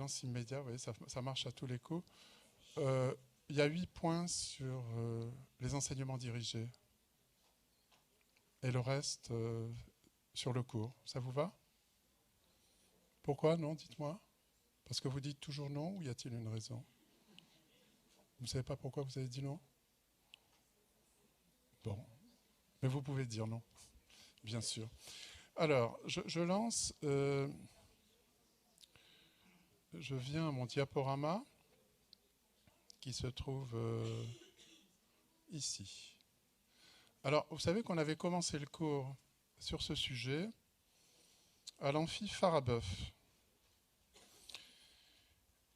Silence immédiat, oui, ça marche à tous les coups. Il y a 8 points sur les enseignements dirigés. Et le reste sur le cours. Ça vous va? Pourquoi non? Dites-moi. Parce que vous dites toujours non ou y a-t-il une raison? Vous ne savez pas pourquoi vous avez dit non? Bon. Mais vous pouvez dire non, bien sûr. Alors, je lance. Je viens à mon diaporama qui se trouve ici. Alors, vous savez qu'on avait commencé le cours sur ce sujet à l'amphi Farabeuf.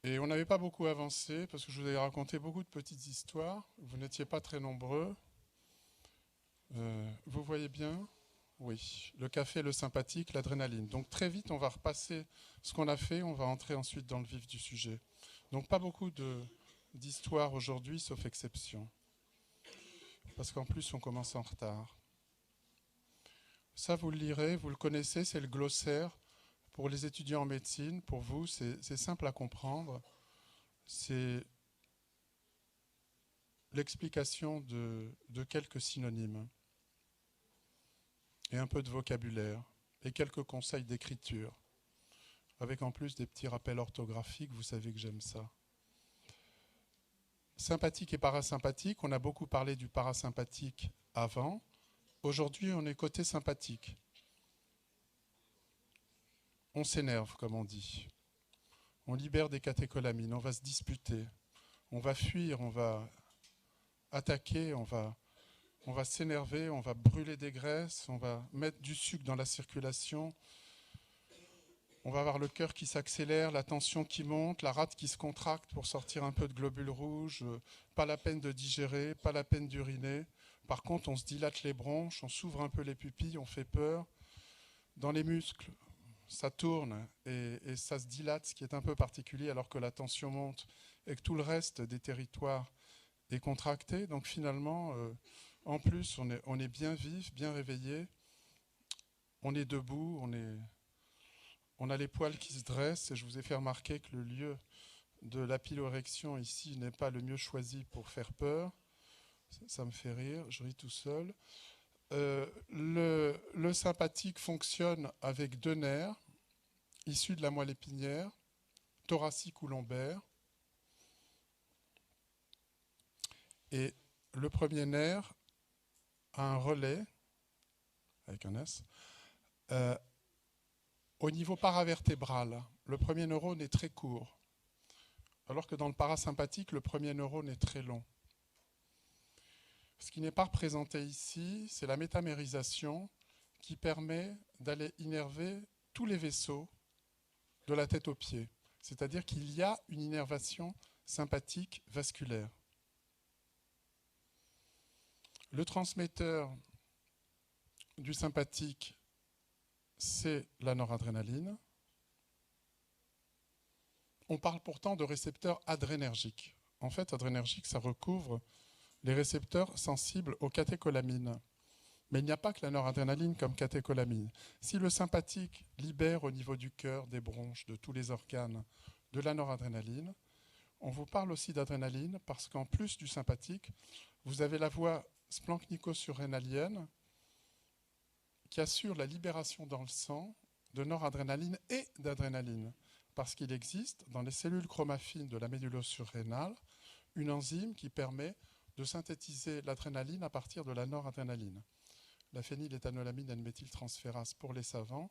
Et on n'avait pas beaucoup avancé parce que je vous avais raconté beaucoup de petites histoires. Vous n'étiez pas très nombreux. Vous voyez bien? Oui. Le café, le sympathique, l'adrénaline. Donc très vite, on va repasser ce qu'on a fait. On va entrer ensuite dans le vif du sujet. Donc pas beaucoup d'histoires aujourd'hui, sauf exception. Parce qu'en plus, on commence en retard. Ça, vous le lirez, vous le connaissez, c'est le glossaire. Pour les étudiants en médecine, pour vous, c'est simple à comprendre. C'est l'explication de quelques synonymes et un peu de vocabulaire et quelques conseils d'écriture, avec en plus des petits rappels orthographiques, vous savez que j'aime ça. Sympathique et parasympathique, on a beaucoup parlé du parasympathique avant. Aujourd'hui, on est côté sympathique. On s'énerve, comme on dit. On libère des catécholamines, on va se disputer, on va fuir, on va attaquer, on va s'énerver, on va brûler des graisses, on va mettre du sucre dans la circulation, on va avoir le cœur qui s'accélère, la tension qui monte, la rate qui se contracte pour sortir un peu de globules rouges, pas la peine de digérer, pas la peine d'uriner. Par contre, on se dilate les bronches, on s'ouvre un peu les pupilles, on fait peur. Dans les muscles, ça tourne et ça se dilate, ce qui est un peu particulier alors que la tension monte et que tout le reste des territoires est contracté. Donc finalement, en plus, on est bien vif, bien réveillé, on est debout, on a les poils qui se dressent et je vous ai fait remarquer que le lieu de la piloréction ici n'est pas le mieux choisi pour faire peur. Ça me fait rire, je ris tout seul. Le sympathique fonctionne avec deux nerfs issus de la moelle épinière, thoracique ou lombaire. Et le premier nerf a un relais, avec un S, au niveau paravertébral. Le premier neurone est très court, alors que dans le parasympathique, le premier neurone est très long. Ce qui n'est pas représenté ici, c'est la métamérisation qui permet d'aller innerver tous les vaisseaux de la tête aux pieds. C'est-à-dire qu'il y a une innervation sympathique vasculaire. Le transmetteur du sympathique, c'est la noradrénaline. On parle pourtant de récepteurs adrénergiques. En fait, adrénergique, ça recouvre les récepteurs sensibles aux catécholamines. Mais il n'y a pas que la noradrénaline comme catécholamine. Si le sympathique libère au niveau du cœur, des bronches, de tous les organes, de la noradrénaline, on vous parle aussi d'adrénaline parce qu'en plus du sympathique, vous avez la voie splanchnico-surrénalienne qui assure la libération dans le sang de noradrénaline et d'adrénaline. Parce qu'il existe dans les cellules chromaffines de la médulle surrénale une enzyme qui permet de synthétiser l'adrénaline à partir de la noradrénaline. La phényléthanolamine N-méthyltransférase pour les savants.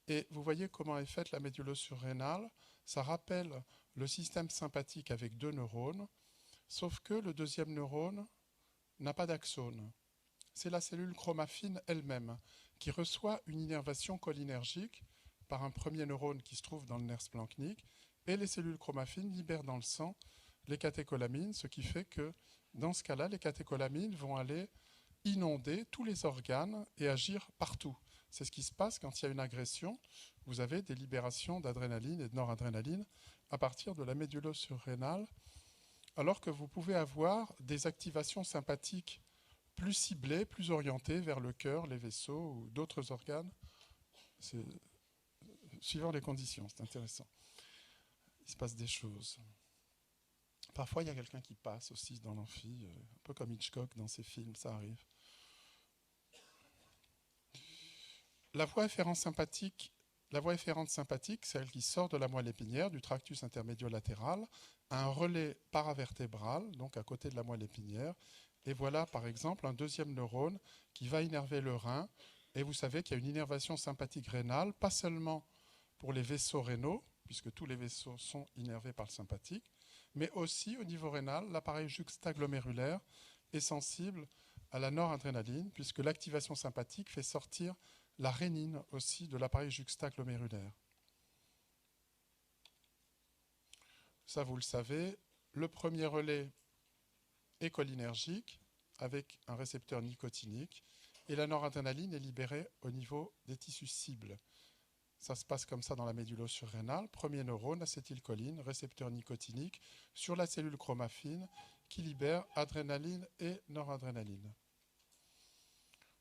Et vous voyez comment est faite la médulle surrénale. Ça rappelle le système sympathique avec deux neurones, sauf que le deuxième neurone n'a pas d'axone. C'est la cellule chromaffine elle-même qui reçoit une innervation cholinergique par un premier neurone qui se trouve dans le nerf splanchnique, et les cellules chromaffines libèrent dans le sang les catécholamines, ce qui fait que dans ce cas-là, les catécholamines vont aller inonder tous les organes et agir partout. C'est ce qui se passe quand il y a une agression. Vous avez des libérations d'adrénaline et de noradrénaline à partir de la médulle surrénale, alors que vous pouvez avoir des activations sympathiques plus ciblées, plus orientées vers le cœur, les vaisseaux ou d'autres organes, suivant les conditions. C'est intéressant. il se passe des choses. Parfois, il y a quelqu'un qui passe aussi dans l'amphi, un peu comme Hitchcock dans ses films, ça arrive. La voie efférente sympathique, celle qui sort de la moelle épinière, du tractus intermédio-latéral, a un relais paravertébral, donc à côté de la moelle épinière. Et voilà, par exemple, un deuxième neurone qui va innerver le rein. Et vous savez qu'il y a une innervation sympathique rénale, pas seulement pour les vaisseaux rénaux, puisque tous les vaisseaux sont innervés par le sympathique, mais aussi au niveau rénal, l'appareil juxtaglomérulaire est sensible à la noradrénaline, puisque l'activation sympathique fait sortir la rénine aussi de l'appareil juxtaglomérulaire. Ça, vous le savez, le premier relais est cholinergique avec un récepteur nicotinique et la noradrénaline est libérée au niveau des tissus cibles. Ça se passe comme ça dans la médulle surrénale. Premier neurone, acétylcholine, récepteur nicotinique sur la cellule chromaffine qui libère adrénaline et noradrénaline.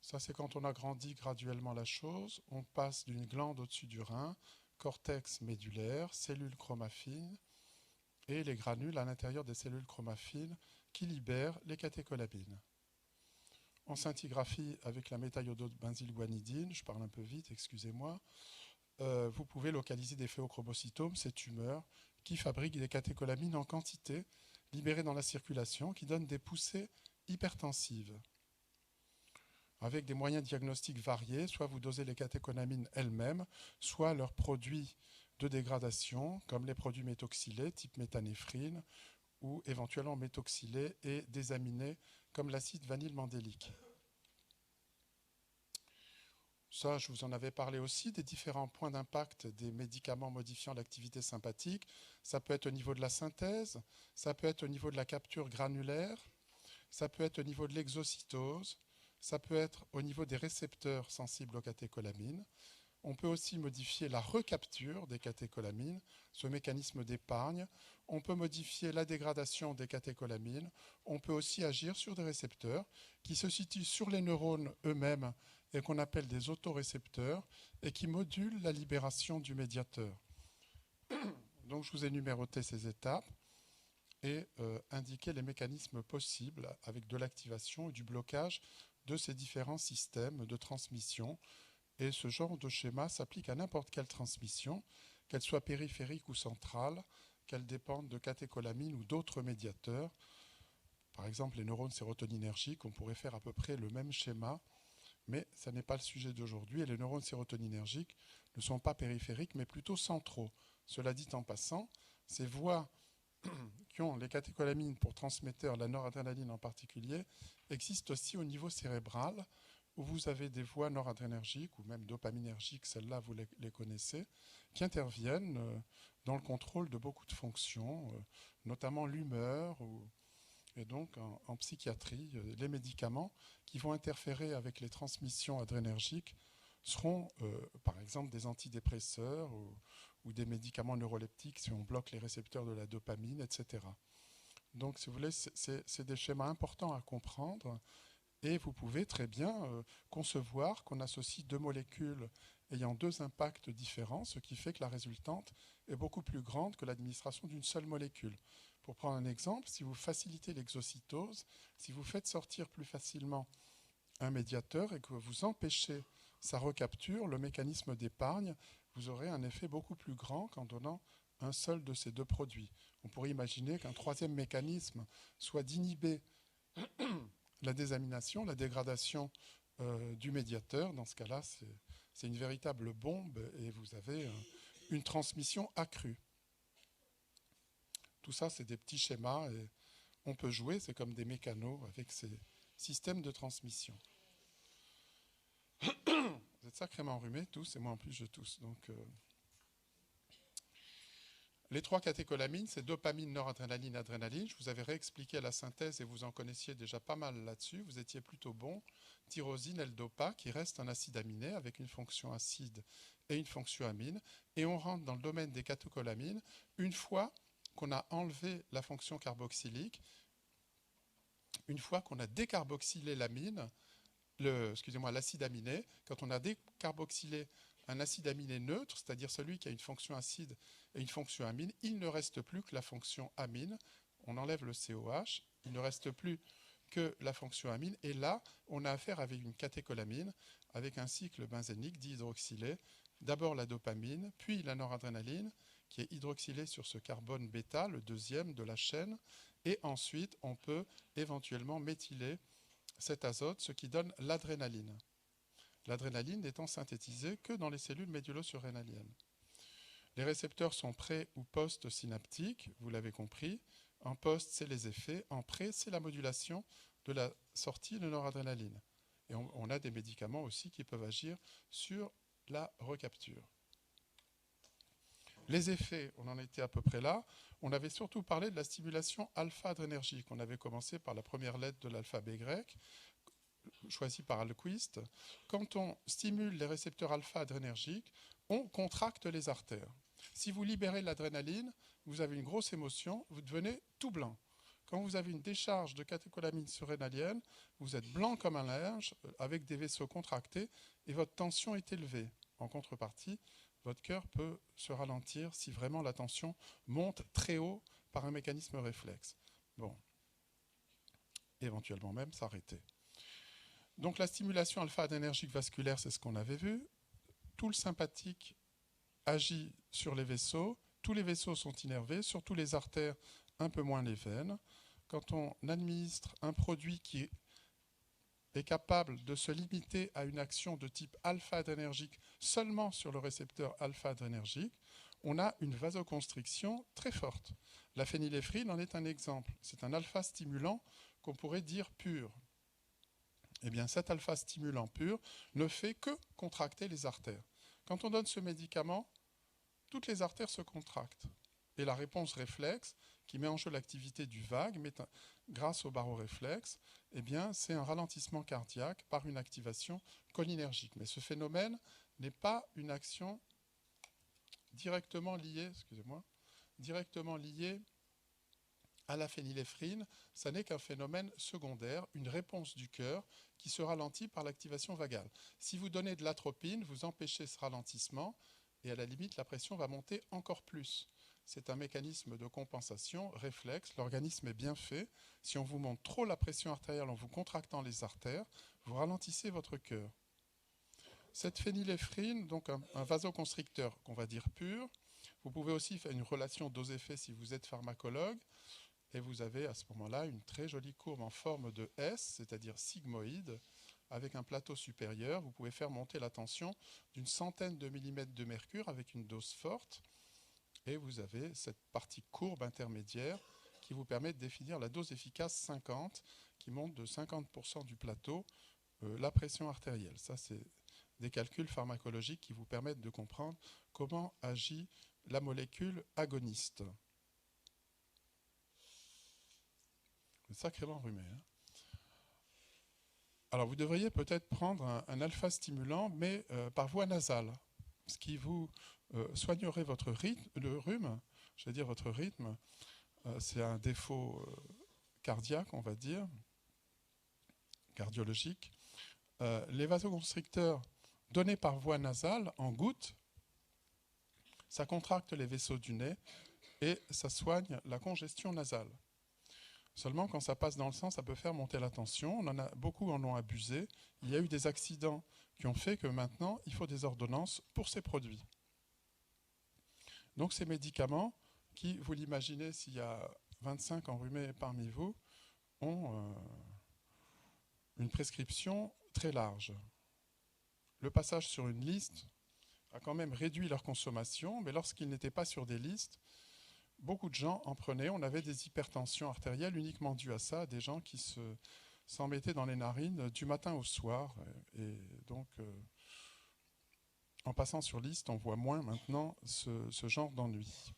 Ça, c'est quand on agrandit graduellement la chose. On passe d'une glande au-dessus du rein, cortex médulaire, cellules chromaffines et les granules à l'intérieur des cellules chromaffines qui libèrent les catécholamines. En scintigraphie avec la méthiodobenzylguanidine, je parle un peu vite, excusez-moi, vous pouvez localiser des phéochromocytomes, ces tumeurs, qui fabriquent des catécholamines en quantité, libérées dans la circulation, qui donnent des poussées hypertensives. Avec des moyens diagnostiques variés, soit vous dosez les catécholamines elles-mêmes, soit leurs produits de dégradation, comme les produits méthoxylés, type méthanéphrine, ou éventuellement méthoxylés et désaminés, comme l'acide vanylmandélique. Ça, je vous en avais parlé aussi, des différents points d'impact des médicaments modifiant l'activité sympathique. Ça peut être au niveau de la synthèse, ça peut être au niveau de la capture granulaire, ça peut être au niveau de l'exocytose, ça peut être au niveau des récepteurs sensibles aux catécholamines. On peut aussi modifier la recapture des catécholamines, ce mécanisme d'épargne. On peut modifier la dégradation des catécholamines. On peut aussi agir sur des récepteurs qui se situent sur les neurones eux-mêmes et qu'on appelle des autorécepteurs et qui modulent la libération du médiateur. Donc je vous ai numéroté ces étapes et indiqué les mécanismes possibles avec de l'activation et du blocage de ces différents systèmes de transmission. Et ce genre de schéma s'applique à n'importe quelle transmission, qu'elle soit périphérique ou centrale, qu'elle dépende de catécholamines ou d'autres médiateurs. Par exemple, les neurones sérotoninergiques, on pourrait faire à peu près le même schéma, mais ce n'est pas le sujet d'aujourd'hui. Et les neurones sérotoninergiques ne sont pas périphériques, mais plutôt centraux. Cela dit en passant, ces voies qui ont les catécholamines pour transmetteurs, la noradrénaline en particulier, existent aussi au niveau cérébral, où vous avez des voies noradrénergiques ou même dopaminergiques, celles-là vous les connaissez, qui interviennent dans le contrôle de beaucoup de fonctions, notamment l'humeur, et donc en psychiatrie, les médicaments qui vont interférer avec les transmissions adrénergiques seront par exemple des antidépresseurs ou des médicaments neuroleptiques si on bloque les récepteurs de la dopamine, etc. Donc si vous voulez, c'est des schémas importants à comprendre. Et vous pouvez très bien concevoir qu'on associe deux molécules ayant deux impacts différents, ce qui fait que la résultante est beaucoup plus grande que l'administration d'une seule molécule. Pour prendre un exemple, si vous facilitez l'exocytose, si vous faites sortir plus facilement un médiateur et que vous empêchez sa recapture, le mécanisme d'épargne, vous aurez un effet beaucoup plus grand qu'en donnant un seul de ces deux produits. On pourrait imaginer qu'un troisième mécanisme soit d'inhiber la désamination, la dégradation du médiateur. Dans ce cas-là, c'est une véritable bombe et vous avez une transmission accrue. Tout ça, c'est des petits schémas et on peut jouer, c'est comme des mécanos avec ces systèmes de transmission. Vous êtes sacrément enrhumés tous et moi en plus je tousse. Donc, les trois catécholamines, c'est dopamine, noradrénaline, adrénaline. Je vous avais réexpliqué la synthèse et vous en connaissiez déjà pas mal là-dessus. Vous étiez plutôt bon. Tyrosine, L-dopa, qui reste un acide aminé avec une fonction acide et une fonction amine. Et on rentre dans le domaine des catécholamines une fois qu'on a enlevé la fonction carboxylique, une fois qu'on a décarboxylé l'amine, l'acide aminé, quand on a décarboxylé un acide aminé neutre, c'est-à-dire celui qui a une fonction acide et une fonction amine, il ne reste plus que la fonction amine. On enlève le COH, il ne reste plus que la fonction amine. Et là, on a affaire avec une catécholamine, avec un cycle benzénique dihydroxylé. D'abord la dopamine, puis la noradrénaline, qui est hydroxylée sur ce carbone bêta, le deuxième de la chaîne. Et ensuite, on peut éventuellement méthyler cet azote, ce qui donne l'adrénaline. L'adrénaline n'étant synthétisée que dans les cellules médullosurrénaliennes. Les récepteurs sont pré- ou post-synaptiques, vous l'avez compris. En post, c'est les effets. En pré, c'est la modulation de la sortie de noradrénaline. Et on a des médicaments aussi qui peuvent agir sur la recapture. Les effets, on en était à peu près là. On avait surtout parlé de la stimulation alpha-adrénergique. On avait commencé par la première lettre de l'alphabet grec, choisie par Alquist. Quand on stimule les récepteurs alpha-adrénergiques, on contracte les artères. Si vous libérez l'adrénaline, vous avez une grosse émotion, vous devenez tout blanc. Quand vous avez une décharge de catécholamine surrénalienne, vous êtes blanc comme un linge, avec des vaisseaux contractés, et votre tension est élevée. En contrepartie, votre cœur peut se ralentir si vraiment la tension monte très haut par un mécanisme réflexe. Bon, éventuellement même s'arrêter. Donc la stimulation alpha-adrénergique vasculaire, c'est ce qu'on avait vu. Tout le sympathique agit sur les vaisseaux. Tous les vaisseaux sont innervés, surtout les artères, un peu moins les veines. Quand on administre un produit qui est capable de se limiter à une action de type alpha-adrénergique seulement sur le récepteur alpha-adrénergique, on a une vasoconstriction très forte. La phényléphrine en est un exemple. C'est un alpha-stimulant qu'on pourrait dire pur. Eh bien, cet alpha-stimulant pur ne fait que contracter les artères. Quand on donne ce médicament, toutes les artères se contractent. Et la réponse réflexe, qui met en jeu l'activité du vague, grâce au baroréflexe, eh bien, c'est un ralentissement cardiaque par une activation cholinergique. Mais ce phénomène n'est pas une action directement liée, à la phényléphrine. Ça n'est qu'un phénomène secondaire, une réponse du cœur qui se ralentit par l'activation vagale. Si vous donnez de l'atropine, vous empêchez ce ralentissement et à la limite, la pression va monter encore plus. C'est un mécanisme de compensation réflexe. L'organisme est bien fait. Si on vous monte trop la pression artérielle en vous contractant les artères, vous ralentissez votre cœur. Cette phényléphrine, donc un vasoconstricteur qu'on va dire pur, vous pouvez aussi faire une relation dose-effet si vous êtes pharmacologue, et vous avez à ce moment-là une très jolie courbe en forme de S, c'est-à-dire sigmoïde, avec un plateau supérieur. Vous pouvez faire monter la tension d'une centaine de millimètres de mercure avec une dose forte, et vous avez cette partie courbe intermédiaire qui vous permet de définir la dose efficace 50, qui monte de 50% du plateau la pression artérielle. Ça, c'est des calculs pharmacologiques qui vous permettent de comprendre comment agit la molécule agoniste. Sacrément enrhumé. Hein. Alors, vous devriez peut-être prendre un alpha-stimulant, mais par voie nasale, ce qui vous soignerait votre rythme, le rhume, je veux dire votre rythme. C'est un défaut cardiaque, on va dire, cardiologique. Les vasoconstricteurs donnés par voie nasale, en gouttes, ça contracte les vaisseaux du nez et ça soigne la congestion nasale. Seulement, quand ça passe dans le sang, ça peut faire monter la tension. Beaucoup en ont abusé. Il y a eu des accidents qui ont fait que maintenant, il faut des ordonnances pour ces produits. Donc, ces médicaments, qui, vous l'imaginez, s'il y a 25 enrhumés parmi vous, ont une prescription très large. Le passage sur une liste a quand même réduit leur consommation, mais lorsqu'ils n'étaient pas sur des listes, beaucoup de gens en prenaient. On avait des hypertensions artérielles uniquement dues à ça, des gens qui s'en mettaient dans les narines du matin au soir. Et donc, en passant sur liste, on voit moins maintenant ce genre d'ennui.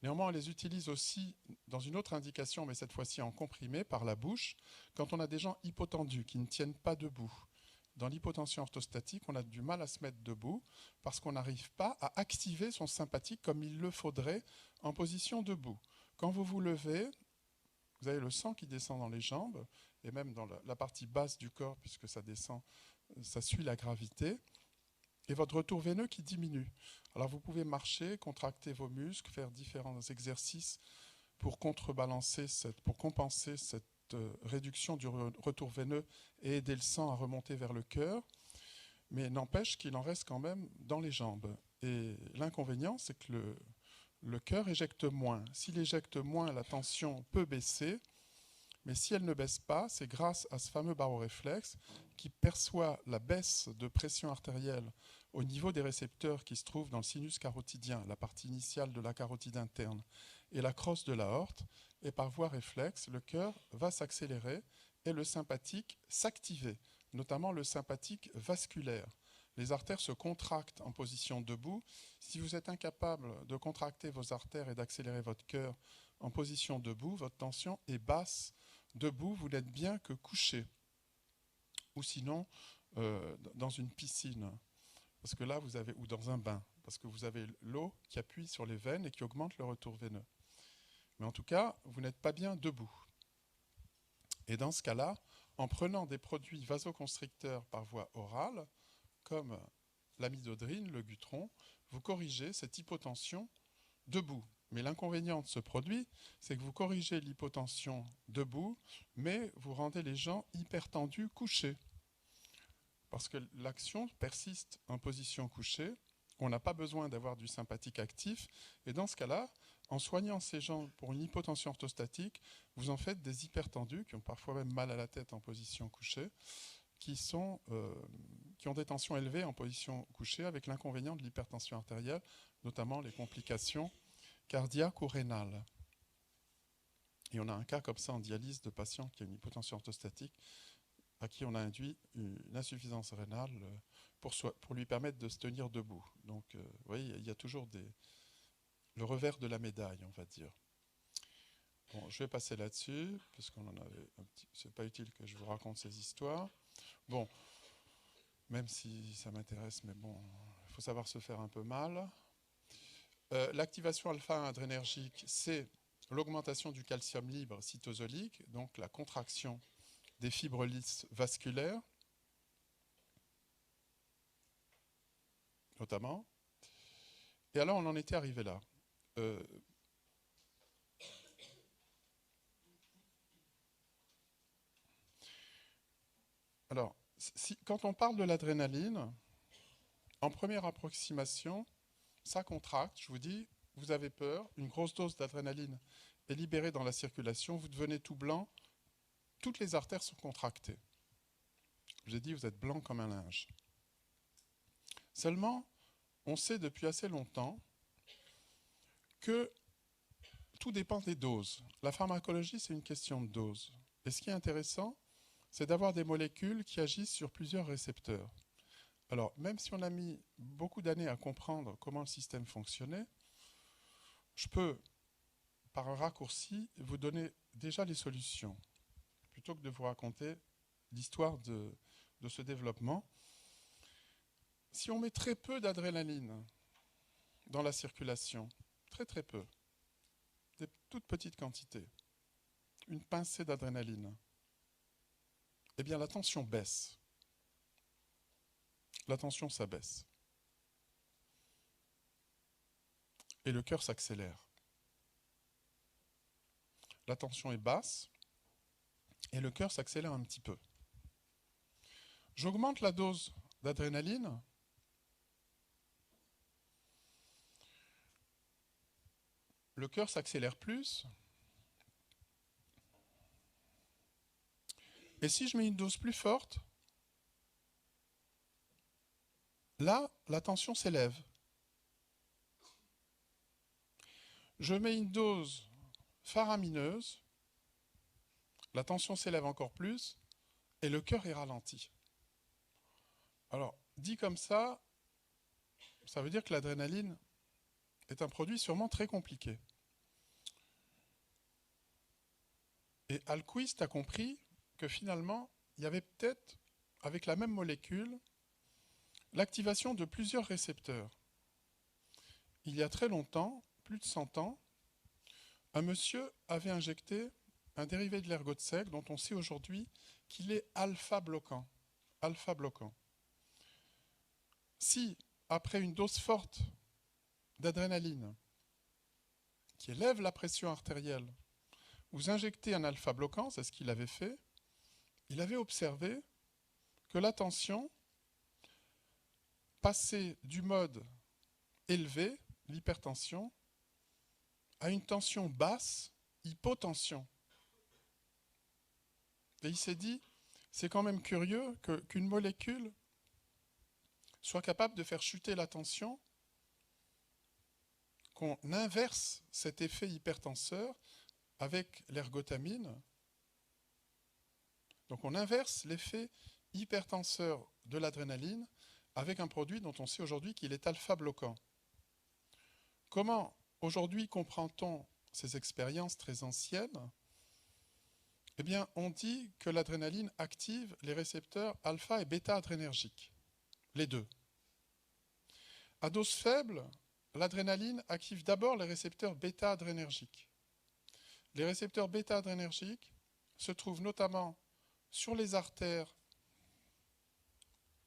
Néanmoins, on les utilise aussi dans une autre indication, mais cette fois-ci en comprimé par la bouche, quand on a des gens hypotendus qui ne tiennent pas debout. Dans l'hypotension orthostatique, on a du mal à se mettre debout parce qu'on n'arrive pas à activer son sympathique comme il le faudrait en position debout. Quand vous vous levez, vous avez le sang qui descend dans les jambes et même dans la partie basse du corps, puisque ça descend, ça suit la gravité. et votre retour veineux qui diminue. Alors vous pouvez marcher, contracter vos muscles, faire différents exercices pour contrebalancer, pour compenser cette réduction du retour veineux et aider le sang à remonter vers le cœur. Mais n'empêche qu'il en reste quand même dans les jambes. Et l'inconvénient, c'est que le cœur éjecte moins. S'il éjecte moins, la tension peut baisser. Mais si elle ne baisse pas, c'est grâce à ce fameux baroréflexe qui perçoit la baisse de pression artérielle au niveau des récepteurs qui se trouvent dans le sinus carotidien, la partie initiale de la carotide interne, et la crosse de l'aorte. Et par voie réflexe, le cœur va s'accélérer et le sympathique s'activer, notamment le sympathique vasculaire. Les artères se contractent en position debout. Si vous êtes incapable de contracter vos artères et d'accélérer votre cœur en position debout, votre tension est basse. Debout, vous n'êtes bien que couché. Ou sinon, dans une piscine. Parce que là, vous avez, ou dans un bain. Parce que vous avez l'eau qui appuie sur les veines et qui augmente le retour veineux. Mais en tout cas, vous n'êtes pas bien debout. Et dans ce cas-là, en prenant des produits vasoconstricteurs par voie orale, comme l'amidodrine, le Gutron, vous corrigez cette hypotension debout. Mais l'inconvénient de ce produit, c'est que vous corrigez l'hypotension debout, mais vous rendez les gens hypertendus couchés. Parce que l'action persiste en position couchée, on n'a pas besoin d'avoir du sympathique actif, et dans ce cas-là, en soignant ces gens pour une hypotension orthostatique, vous en faites des hypertendus, qui ont parfois même mal à la tête en position couchée, qui ont des tensions élevées en position couchée, avec l'inconvénient de l'hypertension artérielle, notamment les complications cardiaques ou rénales. Et on a un cas comme ça en dialyse de patient qui a une hypotension orthostatique, à qui on a induit une insuffisance rénale pour lui permettre de se tenir debout. Donc, vous voyez, il y a toujours le revers de la médaille, on va dire. Bon, je vais passer là-dessus, parce qu'on en avait c'est pas utile que je vous raconte ces histoires. Bon, même si ça m'intéresse, mais bon, il faut savoir se faire un peu mal. L'activation alpha adrénergique, c'est l'augmentation du calcium libre cytosolique, donc la contraction des fibres lisses vasculaires, notamment. Et alors, on en était arrivé là. Alors, quand on parle de l'adrénaline, en première approximation, ça contracte, je vous dis, vous avez peur, une grosse dose d'adrénaline est libérée dans la circulation, vous devenez tout blanc, toutes les artères sont contractées. Je vous ai dit, vous êtes blanc comme un linge. Seulement, on sait depuis assez longtemps que tout dépend des doses. La pharmacologie, c'est une question de dose. Et ce qui est intéressant, c'est d'avoir des molécules qui agissent sur plusieurs récepteurs. Alors, même si on a mis beaucoup d'années à comprendre comment le système fonctionnait, je peux, par un raccourci, vous donner déjà les solutions, plutôt que de vous raconter l'histoire de ce développement. Si on met très peu d'adrénaline dans la circulation, très très peu, des toutes petites quantités, une pincée d'adrénaline, eh bien la tension baisse. La tension s'abaisse. Et le cœur s'accélère. La tension est basse et le cœur s'accélère un petit peu. J'augmente la dose d'adrénaline. Le cœur s'accélère plus. Et si je mets une dose plus forte, là, la tension s'élève. Je mets une dose faramineuse, la tension s'élève encore plus et le cœur est ralenti. Alors, dit comme ça veut dire que l'adrénaline est un produit sûrement très compliqué. Et Alquist a compris que finalement, il y avait peut-être, avec la même molécule, l'activation de plusieurs récepteurs. Il y a très longtemps, plus de 100 ans, un monsieur avait injecté un dérivé de l'ergot sec dont on sait aujourd'hui qu'il est alpha bloquant. Alpha bloquant. Si, après une dose forte d'adrénaline qui élève la pression artérielle, vous injectez un alpha bloquant, c'est ce qu'il avait fait, il avait observé que la tension passait du mode élevé, l'hypertension, à une tension basse, hypotension. Et il s'est dit, c'est quand même curieux qu'une molécule soit capable de faire chuter la tension, qu'on inverse cet effet hypertenseur avec l'ergotamine. Donc on inverse l'effet hypertenseur de l'adrénaline avec un produit dont on sait aujourd'hui qu'il est alpha bloquant. Comment aujourd'hui comprend-on ces expériences très anciennes? Eh bien, on dit que l'adrénaline active les récepteurs alpha et bêta adrénergiques, les deux. À dose faible, l'adrénaline active d'abord les récepteurs bêta adrénergiques. Les récepteurs bêta adrénergiques se trouvent notamment sur les artères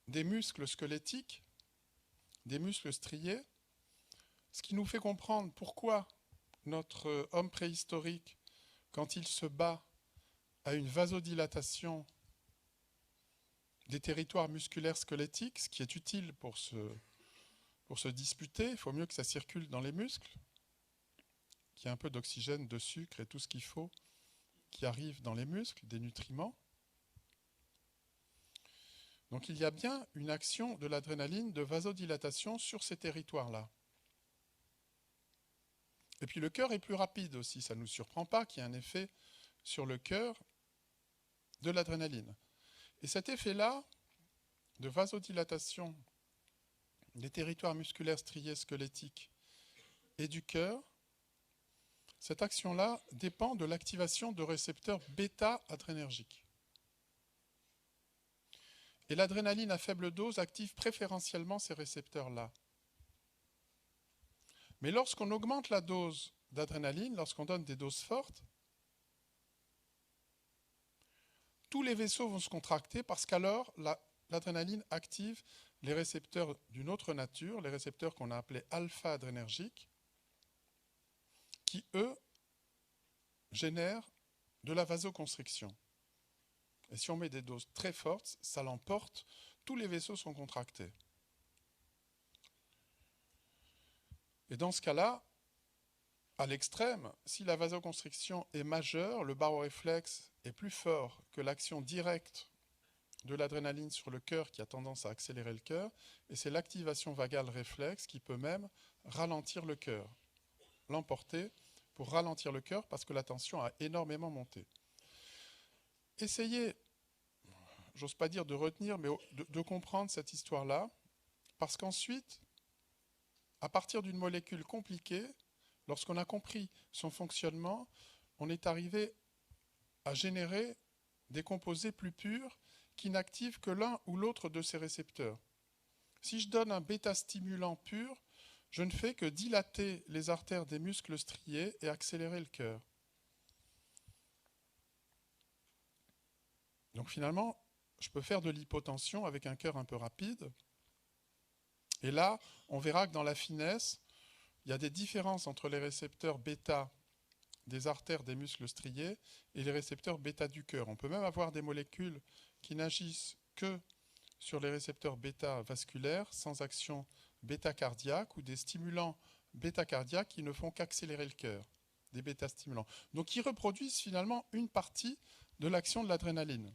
des muscles squelettiques, des muscles striés, ce qui nous fait comprendre pourquoi notre homme préhistorique, quand il se bat, a une vasodilatation des territoires musculaires squelettiques, ce qui est utile pour se disputer. Il faut mieux que ça circule dans les muscles, qu'il y ait un peu d'oxygène, de sucre et tout ce qu'il faut qui arrive dans les muscles, des nutriments. Donc il y a bien une action de l'adrénaline de vasodilatation sur ces territoires-là. Et puis le cœur est plus rapide aussi, ça ne nous surprend pas qu'il y ait un effet sur le cœur de l'adrénaline. Et cet effet-là de vasodilatation des territoires musculaires striés squelettiques et du cœur, cette action-là dépend de l'activation de récepteurs bêta-adrénergiques. Et l'adrénaline à faible dose active préférentiellement ces récepteurs-là. Mais lorsqu'on augmente la dose d'adrénaline, lorsqu'on donne des doses fortes, tous les vaisseaux vont se contracter parce qu'alors l'adrénaline active les récepteurs d'une autre nature, les récepteurs qu'on a appelés alpha-adrénergiques, qui, eux, génèrent de la vasoconstriction. Et si on met des doses très fortes, ça l'emporte, tous les vaisseaux sont contractés. Et dans ce cas-là, à l'extrême, si la vasoconstriction est majeure, le baroréflexe est plus fort que l'action directe de l'adrénaline sur le cœur qui a tendance à accélérer le cœur, et c'est l'activation vagale réflexe qui peut même ralentir le cœur, l'emporter pour ralentir le cœur parce que la tension a énormément monté. Essayez, j'ose pas dire de retenir, mais de comprendre cette histoire-là, parce qu'ensuite, à partir d'une molécule compliquée, lorsqu'on a compris son fonctionnement, on est arrivé à générer des composés plus purs qui n'activent que l'un ou l'autre de ces récepteurs. Si je donne un bêta-stimulant pur, je ne fais que dilater les artères des muscles striés et accélérer le cœur. Donc finalement, je peux faire de l'hypotension avec un cœur un peu rapide. Et là, on verra que dans la finesse, il y a des différences entre les récepteurs bêta des artères des muscles striés et les récepteurs bêta du cœur. On peut même avoir des molécules qui n'agissent que sur les récepteurs bêta vasculaires sans action bêta cardiaque ou des stimulants bêta cardiaques qui ne font qu'accélérer le cœur, des bêta-stimulants. Donc ils reproduisent finalement une partie de l'action de l'adrénaline.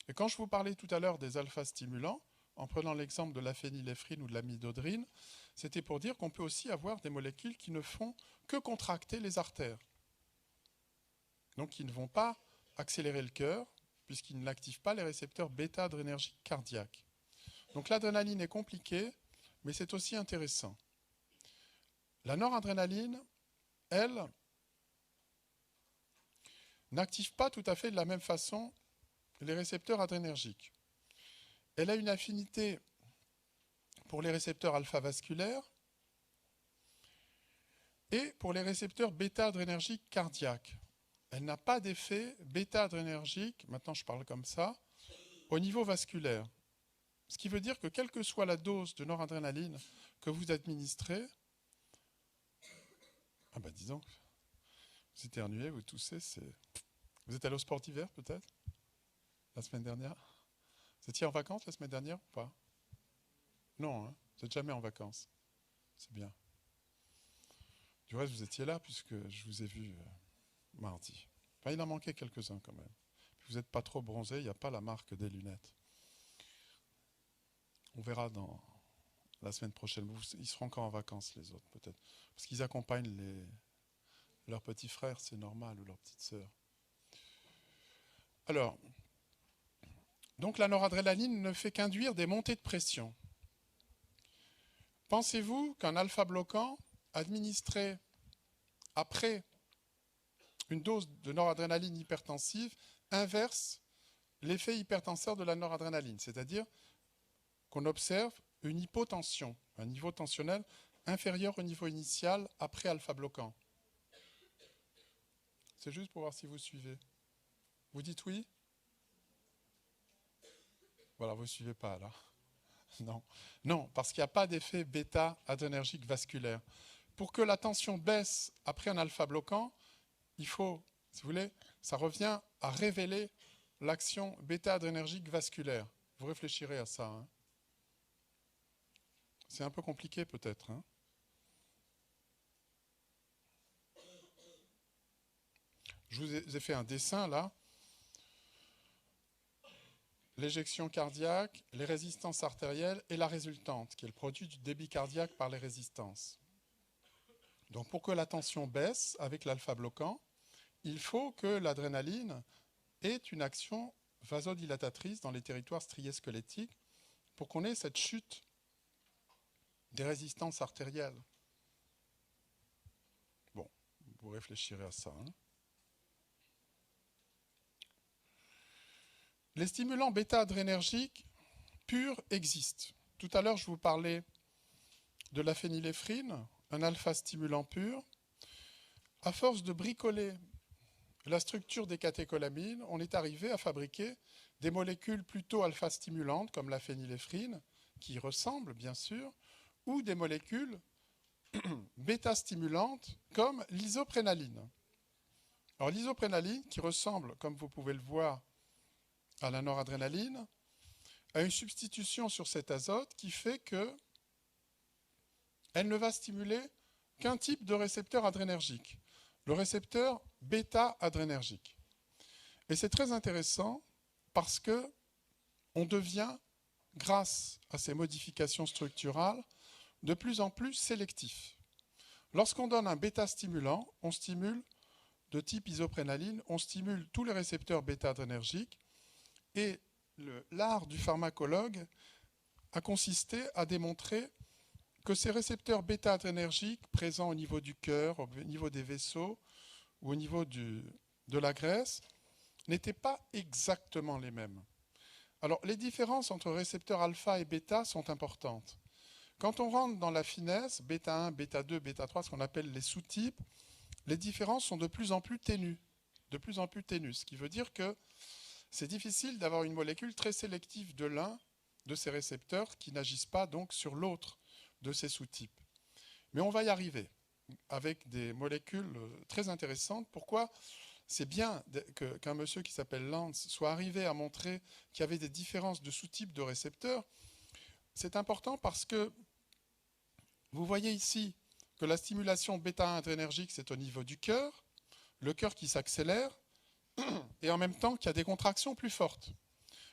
Et quand je vous parlais tout à l'heure des alpha-stimulants, en prenant l'exemple de la phényléphrine ou de la midodrine, c'était pour dire qu'on peut aussi avoir des molécules qui ne font que contracter les artères. Donc qui ne vont pas accélérer le cœur, puisqu'ils n'activent pas les récepteurs bêta-adrénergiques cardiaques. Donc l'adrénaline est compliquée, mais c'est aussi intéressant. La noradrénaline, elle, n'active pas tout à fait de la même façon les récepteurs adrénergiques. Elle a une affinité pour les récepteurs alpha-vasculaires et pour les récepteurs bêta-adrénergiques cardiaques. Elle n'a pas d'effet bêta-adrénergique, maintenant je parle comme ça, au niveau vasculaire. Ce qui veut dire que quelle que soit la dose de noradrénaline que vous administrez, ah ben dis donc, vous éternuez, vous toussez, c'est... Vous êtes allé au sport d'hiver peut-être la semaine dernière? Vous étiez en vacances la semaine dernière ou pas? Non, hein, vous n'êtes jamais en vacances. C'est bien. Du reste, vous étiez là puisque je vous ai vu mardi. Enfin, il en manquait quelques-uns quand même. Vous n'êtes pas trop bronzé, il n'y a pas la marque des lunettes. On verra dans la semaine prochaine. Ils seront encore en vacances, les autres, peut-être. Parce qu'ils accompagnent leurs petits frères, c'est normal, ou leurs petites sœurs. Alors, donc la noradrénaline ne fait qu'induire des montées de pression. Pensez-vous qu'un alpha-bloquant administré après une dose de noradrénaline hypertensive inverse l'effet hypertenseur de la noradrénaline, c'est-à-dire qu'on observe une hypotension, un niveau tensionnel inférieur au niveau initial après alpha-bloquant? C'est juste pour voir si vous suivez. Vous dites oui? Voilà, vous ne suivez pas là. Non. Non, parce qu'il n'y a pas d'effet bêta-adrénergique vasculaire. Pour que la tension baisse après un alpha-bloquant, il faut, si vous voulez, ça revient à révéler l'action bêta-adrénergique vasculaire. Vous réfléchirez à ça. Hein. C'est un peu compliqué peut-être. Hein. Je vous ai fait un dessin là. L'éjection cardiaque, les résistances artérielles et la résultante, qui est le produit du débit cardiaque par les résistances. Donc pour que la tension baisse avec l'alpha-bloquant, il faut que l'adrénaline ait une action vasodilatatrice dans les territoires striés squelettiques pour qu'on ait cette chute des résistances artérielles. Bon, vous réfléchirez à ça. Hein. Les stimulants bêta-adrénergiques purs existent. Tout à l'heure, je vous parlais de la phényléphrine, un alpha-stimulant pur. À force de bricoler la structure des catécholamines, on est arrivé à fabriquer des molécules plutôt alpha-stimulantes, comme la phényléphrine, qui ressemblent bien sûr, ou des molécules bêta-stimulantes, comme l'isoprénaline. Alors l'isoprénaline, qui ressemble, comme vous pouvez le voir, à la noradrénaline, a une substitution sur cet azote qui fait qu'elle ne va stimuler qu'un type de récepteur adrénergique, le récepteur bêta-adrénergique. Et c'est très intéressant parce qu'on devient, grâce à ces modifications structurales, de plus en plus sélectif. Lorsqu'on donne un bêta-stimulant, on stimule de type isoprénaline, on stimule tous les récepteurs bêta-adrénergiques. Et l'art du pharmacologue a consisté à démontrer que ces récepteurs bêta-adrénergiques présents au niveau du cœur, au niveau des vaisseaux ou au niveau de la graisse n'étaient pas exactement les mêmes. Alors, les différences entre récepteurs alpha et bêta sont importantes. Quand on rentre dans la finesse, bêta 1, bêta 2, bêta 3, ce qu'on appelle les sous-types, les différences sont de plus en plus ténues. Ce qui veut dire que c'est difficile d'avoir une molécule très sélective de l'un de ces récepteurs qui n'agissent pas donc sur l'autre de ces sous-types. Mais on va y arriver avec des molécules très intéressantes. Pourquoi c'est bien qu'un monsieur qui s'appelle Lantz soit arrivé à montrer qu'il y avait des différences de sous-types de récepteurs? C'est important parce que vous voyez ici que la stimulation bêta-1 adrénergique, c'est au niveau du cœur, le cœur qui s'accélère, et en même temps qu'il y a des contractions plus fortes.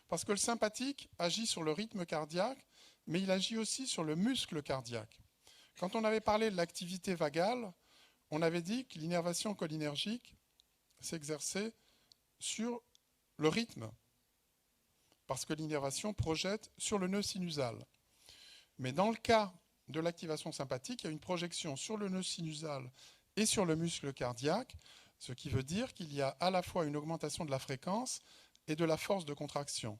Parce que le sympathique agit sur le rythme cardiaque, mais il agit aussi sur le muscle cardiaque. Quand on avait parlé de l'activité vagale, on avait dit que l'innervation cholinergique s'exerçait sur le rythme, parce que l'innervation projette sur le nœud sinusal. Mais dans le cas de l'activation sympathique, il y a une projection sur le nœud sinusal et sur le muscle cardiaque, ce qui veut dire qu'il y a à la fois une augmentation de la fréquence et de la force de contraction.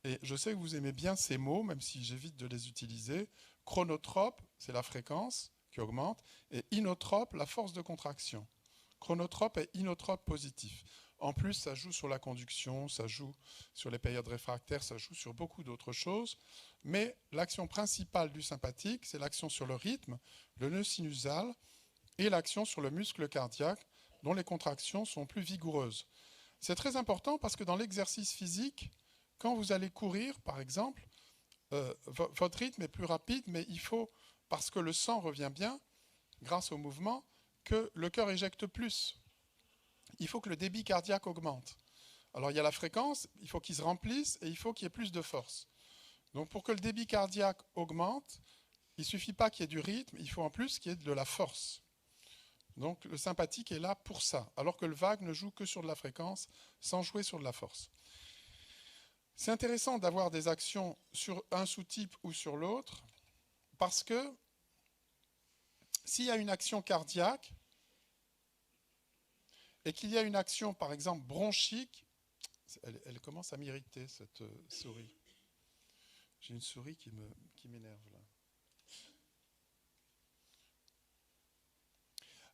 Et je sais que vous aimez bien ces mots, même si j'évite de les utiliser. Chronotrope, c'est la fréquence qui augmente, et inotrope, la force de contraction. Chronotrope et inotrope positif. En plus, ça joue sur la conduction, ça joue sur les périodes réfractaires, ça joue sur beaucoup d'autres choses. Mais l'action principale du sympathique, c'est l'action sur le rythme, le nœud sinusal, et l'action sur le muscle cardiaque, dont les contractions sont plus vigoureuses. C'est très important parce que dans l'exercice physique, quand vous allez courir, par exemple, votre rythme est plus rapide, mais il faut, parce que le sang revient bien, grâce au mouvement, que le cœur éjecte plus. Il faut que le débit cardiaque augmente. Alors il y a la fréquence, il faut qu'il se remplisse et il faut qu'il y ait plus de force. Donc pour que le débit cardiaque augmente, il ne suffit pas qu'il y ait du rythme, il faut en plus qu'il y ait de la force. Donc le sympathique est là pour ça, alors que le vague ne joue que sur de la fréquence, sans jouer sur de la force. C'est intéressant d'avoir des actions sur un sous-type ou sur l'autre, parce que s'il y a une action cardiaque, et qu'il y a une action, par exemple, bronchique, elle commence à m'irriter, cette souris. J'ai une souris qui m'énerve là.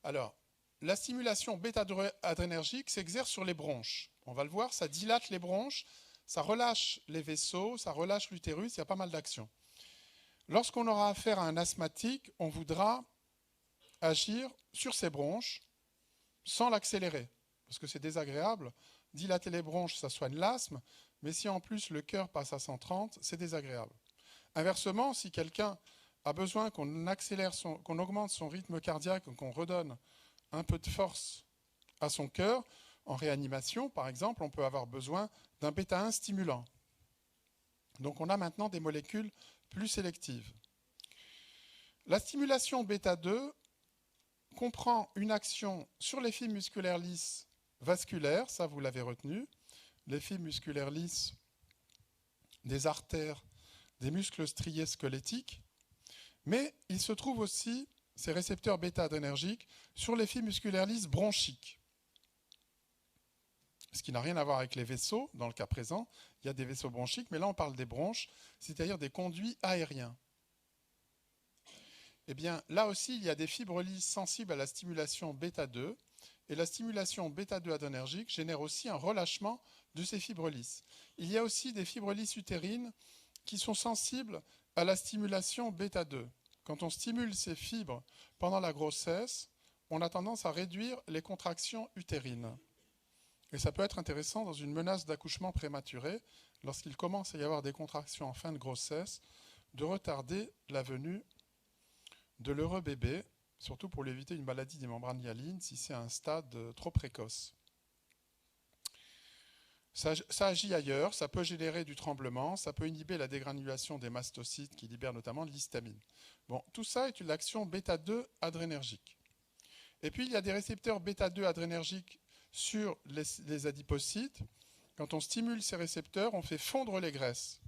Alors, la stimulation bêta-adrénergique s'exerce sur les bronches. On va le voir, ça dilate les bronches, ça relâche les vaisseaux, ça relâche l'utérus, il y a pas mal d'actions. Lorsqu'on aura affaire à un asthmatique, on voudra agir sur ces bronches sans l'accélérer, parce que c'est désagréable. Dilater les bronches, ça soigne l'asthme, mais si en plus le cœur passe à 130, c'est désagréable. Inversement, si quelqu'un a besoin qu'on accélère, qu'on augmente son rythme cardiaque, qu'on redonne un peu de force à son cœur, en réanimation, par exemple, on peut avoir besoin d'un bêta-1 stimulant. Donc on a maintenant des molécules plus sélectives. La stimulation bêta-2 comprend une action sur les fibres musculaires lisses vasculaires, ça vous l'avez retenu, les fibres musculaires lisses des artères, des muscles striés squelettiques, mais il se trouve aussi ces récepteurs bêta-adrénergiques sur les fibres musculaires lisses bronchiques. Ce qui n'a rien à voir avec les vaisseaux, dans le cas présent, il y a des vaisseaux bronchiques, mais là on parle des bronches, c'est-à-dire des conduits aériens. Eh bien, là aussi, il y a des fibres lisses sensibles à la stimulation bêta-2, et la stimulation bêta-2 adrénergique génère aussi un relâchement de ces fibres lisses. Il y a aussi des fibres lisses utérines qui sont sensibles à la stimulation bêta-2. Quand on stimule ces fibres pendant la grossesse, on a tendance à réduire les contractions utérines. Et ça peut être intéressant dans une menace d'accouchement prématuré, lorsqu'il commence à y avoir des contractions en fin de grossesse, de retarder la venue de l'heureux bébé, surtout pour lui éviter une maladie des membranes hyalines si c'est à un stade trop précoce. Ça agit ailleurs, ça peut générer du tremblement, ça peut inhiber la dégranulation des mastocytes qui libèrent notamment de l'histamine. Bon, tout ça est une action bêta-2 adrénergique. Et puis il y a des récepteurs bêta-2 adrénergiques sur les adipocytes. Quand on stimule ces récepteurs, on fait fondre les graisses.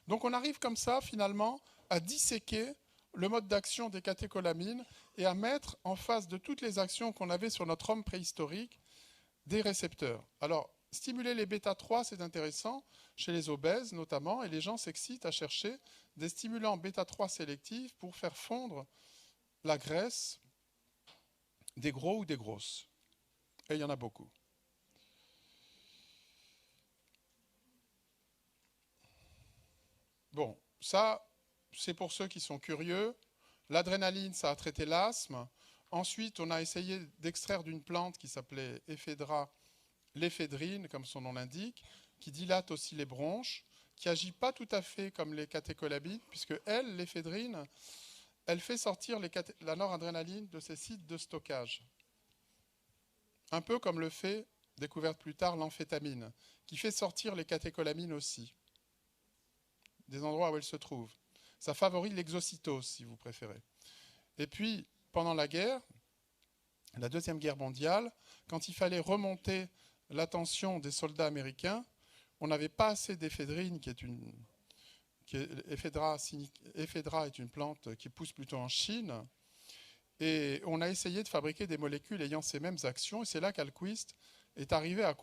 Donc on arrive comme ça finalement à disséquer le mode d'action des catécholamines et à mettre en face de toutes les actions qu'on avait sur notre homme préhistorique des récepteurs. Alors, stimuler les bêta-3, c'est intéressant, chez les obèses notamment, et les gens s'excitent à chercher des stimulants bêta-3 sélectifs pour faire fondre la graisse des gros ou des grosses. Et il y en a beaucoup. Bon, ça, c'est pour ceux qui sont curieux. L'adrénaline, ça a traité l'asthme. Ensuite, on a essayé d'extraire d'une plante qui s'appelait ephedra l'éphédrine, comme son nom l'indique, qui dilate aussi les bronches, qui n'agit pas tout à fait comme les catécholamines, puisque elle, l'éphédrine, elle fait sortir la noradrénaline de ses sites de stockage. Un peu comme le fait, découverte plus tard, l'amphétamine, qui fait sortir les catécholamines aussi, des endroits où elles se trouvent. Ça favorise l'exocytose, si vous préférez. Et puis, pendant la guerre, la Deuxième Guerre mondiale, quand il fallait remonter l'attention des soldats américains, on n'avait pas assez d'éphédrine, ephedra est une plante qui pousse plutôt en Chine, et on a essayé de fabriquer des molécules ayant ces mêmes actions, et c'est là qu'Alquist est arrivé à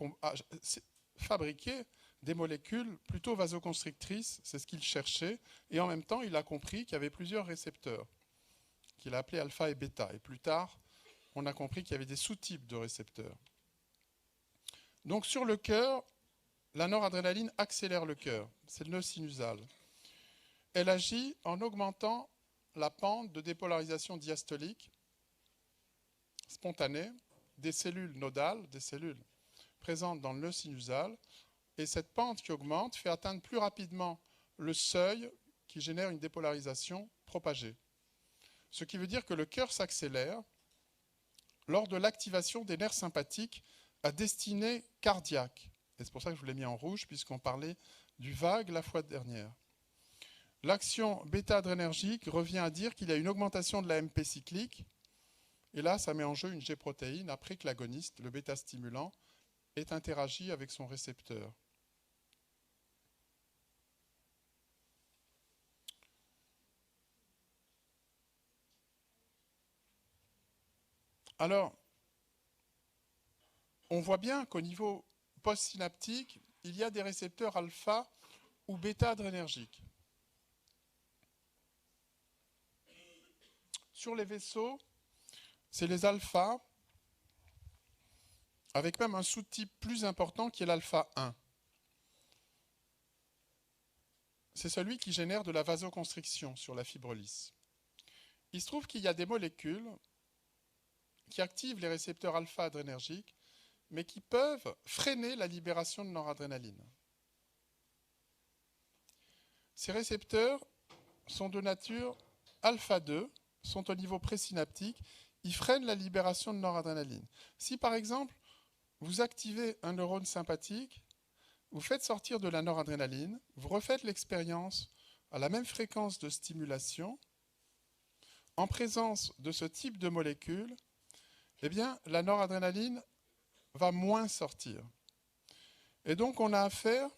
fabriquer des molécules plutôt vasoconstrictrices, c'est ce qu'il cherchait, et en même temps il a compris qu'il y avait plusieurs récepteurs, qu'il a appelés alpha et bêta, et plus tard on a compris qu'il y avait des sous-types de récepteurs. Donc sur le cœur, la noradrénaline accélère le cœur, c'est le nœud sinusal. Elle agit en augmentant la pente de dépolarisation diastolique spontanée des cellules nodales, des cellules présentes dans le nœud sinusal, et cette pente qui augmente fait atteindre plus rapidement le seuil qui génère une dépolarisation propagée. Ce qui veut dire que le cœur s'accélère lors de l'activation des nerfs sympathiques à destinée cardiaque. Et c'est pour ça que je vous l'ai mis en rouge, puisqu'on parlait du vague la fois dernière. L'action bêta-adrénergique revient à dire qu'il y a une augmentation de l'AMP cyclique, et là, ça met en jeu une G-protéine après que l'agoniste, le bêta-stimulant, ait interagi avec son récepteur. Alors, on voit bien qu'au niveau postsynaptique, il y a des récepteurs alpha ou bêta-adrénergiques. Sur les vaisseaux, c'est les alphas, avec même un sous-type plus important qui est l'alpha 1. C'est celui qui génère de la vasoconstriction sur la fibre lisse. Il se trouve qu'il y a des molécules qui activent les récepteurs alpha-adrénergiques, mais qui peuvent freiner la libération de noradrénaline. Ces récepteurs sont de nature alpha 2, sont au niveau présynaptique, ils freinent la libération de noradrénaline. Si par exemple, vous activez un neurone sympathique, vous faites sortir de la noradrénaline, vous refaites l'expérience à la même fréquence de stimulation, en présence de ce type de molécule, eh bien, la noradrénaline va moins sortir. Et donc, on a affaire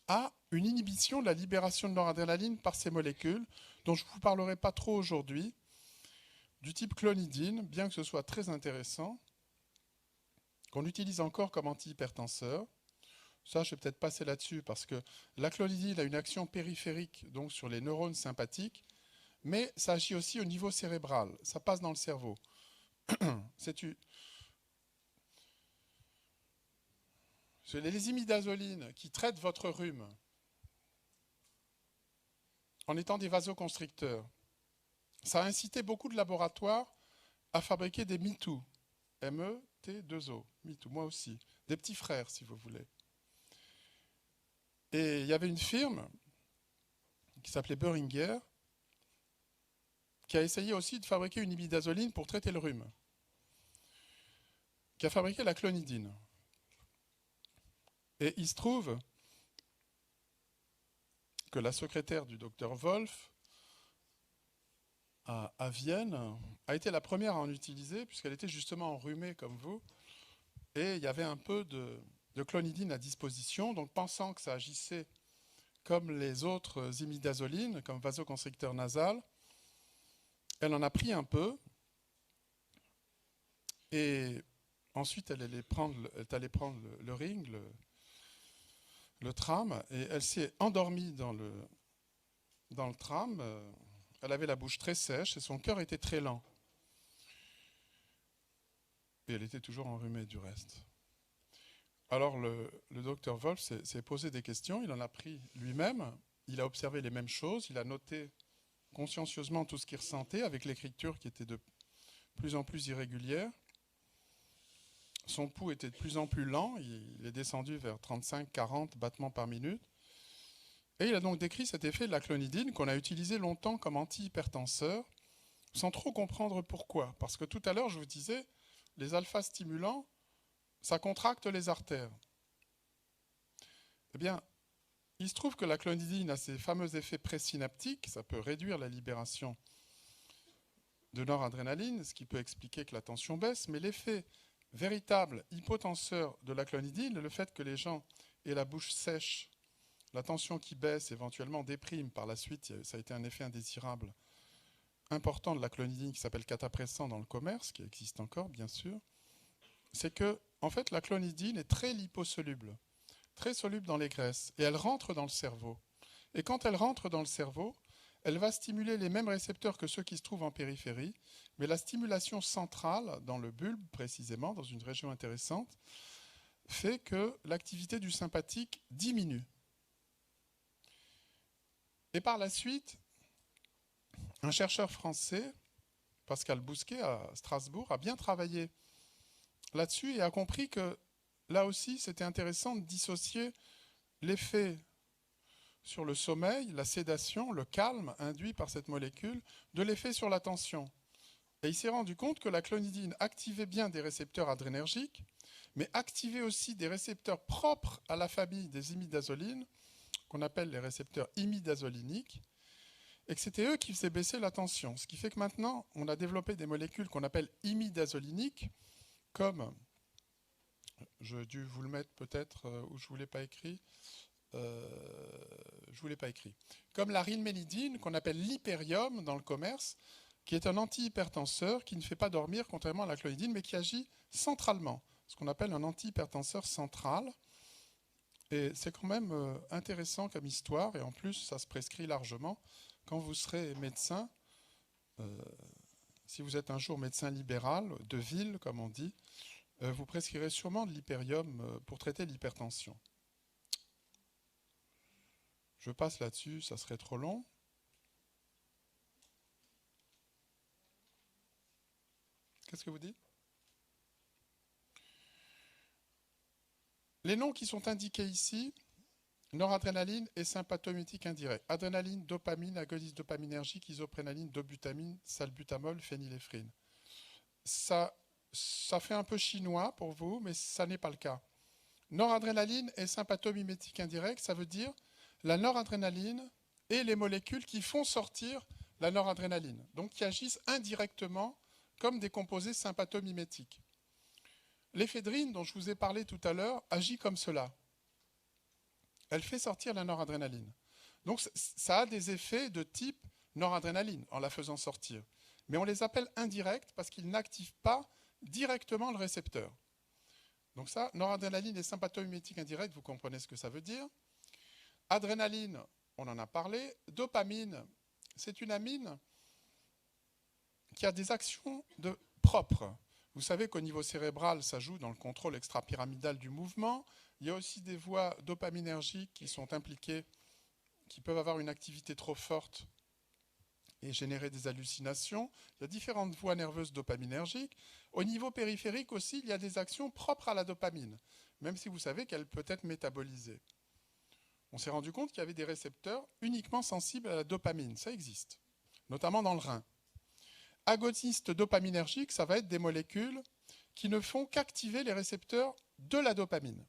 à une inhibition de la libération de noradrénaline par ces molécules, dont je ne vous parlerai pas trop aujourd'hui, du type clonidine, bien que ce soit très intéressant, qu'on utilise encore comme antihypertenseur. Ça, je vais peut-être passer là-dessus, parce que la clonidine a une action périphérique, donc sur les neurones sympathiques, mais ça agit aussi au niveau cérébral, ça passe dans le cerveau. C'est les imidazolines qui traitent votre rhume en étant des vasoconstricteurs. Ça a incité beaucoup de laboratoires à fabriquer des MeToo, M-E-T-2-O, MeToo, moi aussi, des petits frères si vous voulez. Et il y avait une firme qui s'appelait Boehringer qui a essayé aussi de fabriquer une imidazoline pour traiter le rhume, qui a fabriqué la clonidine. Et il se trouve que la secrétaire du docteur Wolf à Vienne a été la première à en utiliser, puisqu'elle était justement enrhumée comme vous, et il y avait un peu de clonidine à disposition, donc pensant que ça agissait comme les autres imidazolines, comme vasoconstricteur nasal, elle en a pris un peu, et ensuite elle est allée prendre le ring, le tram, et elle s'est endormie dans le tram. Elle avait la bouche très sèche et son cœur était très lent. Et elle était toujours enrhumée du reste. Alors le docteur Wolf s'est posé des questions, il en a pris lui-même, il a observé les mêmes choses, il a noté consciencieusement tout ce qu'il ressentait avec l'écriture qui était de plus en plus irrégulière. Son pouls était de plus en plus lent, il est descendu vers 35-40 battements par minute. Et il a donc décrit cet effet de la clonidine qu'on a utilisé longtemps comme antihypertenseur, sans trop comprendre pourquoi. Parce que tout à l'heure, je vous disais, les alpha-stimulants, ça contracte les artères. Eh bien, il se trouve que la clonidine a ces fameux effets présynaptiques, ça peut réduire la libération de noradrénaline, ce qui peut expliquer que la tension baisse, mais l'effet véritable hypotenseur de la clonidine, le fait que les gens aient la bouche sèche, la tension qui baisse, éventuellement déprime par la suite, ça a été un effet indésirable important de la clonidine qui s'appelle catapressant dans le commerce, qui existe encore bien sûr, c'est que en fait la clonidine est très liposoluble, très soluble dans les graisses, et elle rentre dans le cerveau. Et quand elle rentre dans le cerveau, elle va stimuler les mêmes récepteurs que ceux qui se trouvent en périphérie, mais la stimulation centrale, dans le bulbe précisément, dans une région intéressante, fait que l'activité du sympathique diminue. Et par la suite, un chercheur français, Pascal Bousquet à Strasbourg, a bien travaillé là-dessus et a compris que là aussi, c'était intéressant de dissocier l'effet sur le sommeil, la sédation, le calme induit par cette molécule, de l'effet sur la tension. Et il s'est rendu compte que la clonidine activait bien des récepteurs adrénergiques, mais activait aussi des récepteurs propres à la famille des imidazolines, qu'on appelle les récepteurs imidazoliniques, et que c'était eux qui faisaient baisser la tension. Ce qui fait que maintenant, on a développé des molécules qu'on appelle imidazoliniques, comme, je dû vous le mettre peut-être, ou je ne vous l'ai pas écrit, comme la rilménidine, qu'on appelle l'hyperium dans le commerce, qui est un antihypertenseur qui ne fait pas dormir, contrairement à la clonidine, mais qui agit centralement, ce qu'on appelle un antihypertenseur central. Et c'est quand même intéressant comme histoire, et en plus, ça se prescrit largement. Quand vous serez médecin, si vous êtes un jour médecin libéral, de ville, comme on dit, vous prescrirez sûrement de l'hyperium pour traiter l'hypertension. Je passe là-dessus, ça serait trop long. Qu'est-ce que vous dites? Les noms qui sont indiqués ici, noradrénaline et sympathomimétique indirect. Adrénaline, dopamine, agoniste dopaminergique, isoprénaline, dobutamine, salbutamol, phényléphrine. Ça fait un peu chinois pour vous, mais ça n'est pas le cas. Noradrénaline et sympathomimétique indirect, ça veut dire la noradrénaline et les molécules qui font sortir la noradrénaline, donc qui agissent indirectement comme des composés sympathomimétiques. L'éphédrine, dont je vous ai parlé tout à l'heure, agit comme cela. Elle fait sortir la noradrénaline. Donc ça a des effets de type noradrénaline en la faisant sortir. Mais on les appelle indirects parce qu'ils n'activent pas directement le récepteur. Donc ça, noradrénaline et sympathomimétique indirect, vous comprenez ce que ça veut dire. Adrénaline, on en a parlé. Dopamine, c'est une amine qui a des actions propres. Vous savez qu'au niveau cérébral, ça joue dans le contrôle extrapyramidal du mouvement. Il y a aussi des voies dopaminergiques qui sont impliquées, qui peuvent avoir une activité trop forte et générer des hallucinations. Il y a différentes voies nerveuses dopaminergiques. Au niveau périphérique aussi, il y a des actions propres à la dopamine, même si vous savez qu'elle peut être métabolisée. On s'est rendu compte qu'il y avait des récepteurs uniquement sensibles à la dopamine. Ça existe, notamment dans le rein. Agonistes dopaminergiques, ça va être des molécules qui ne font qu'activer les récepteurs de la dopamine.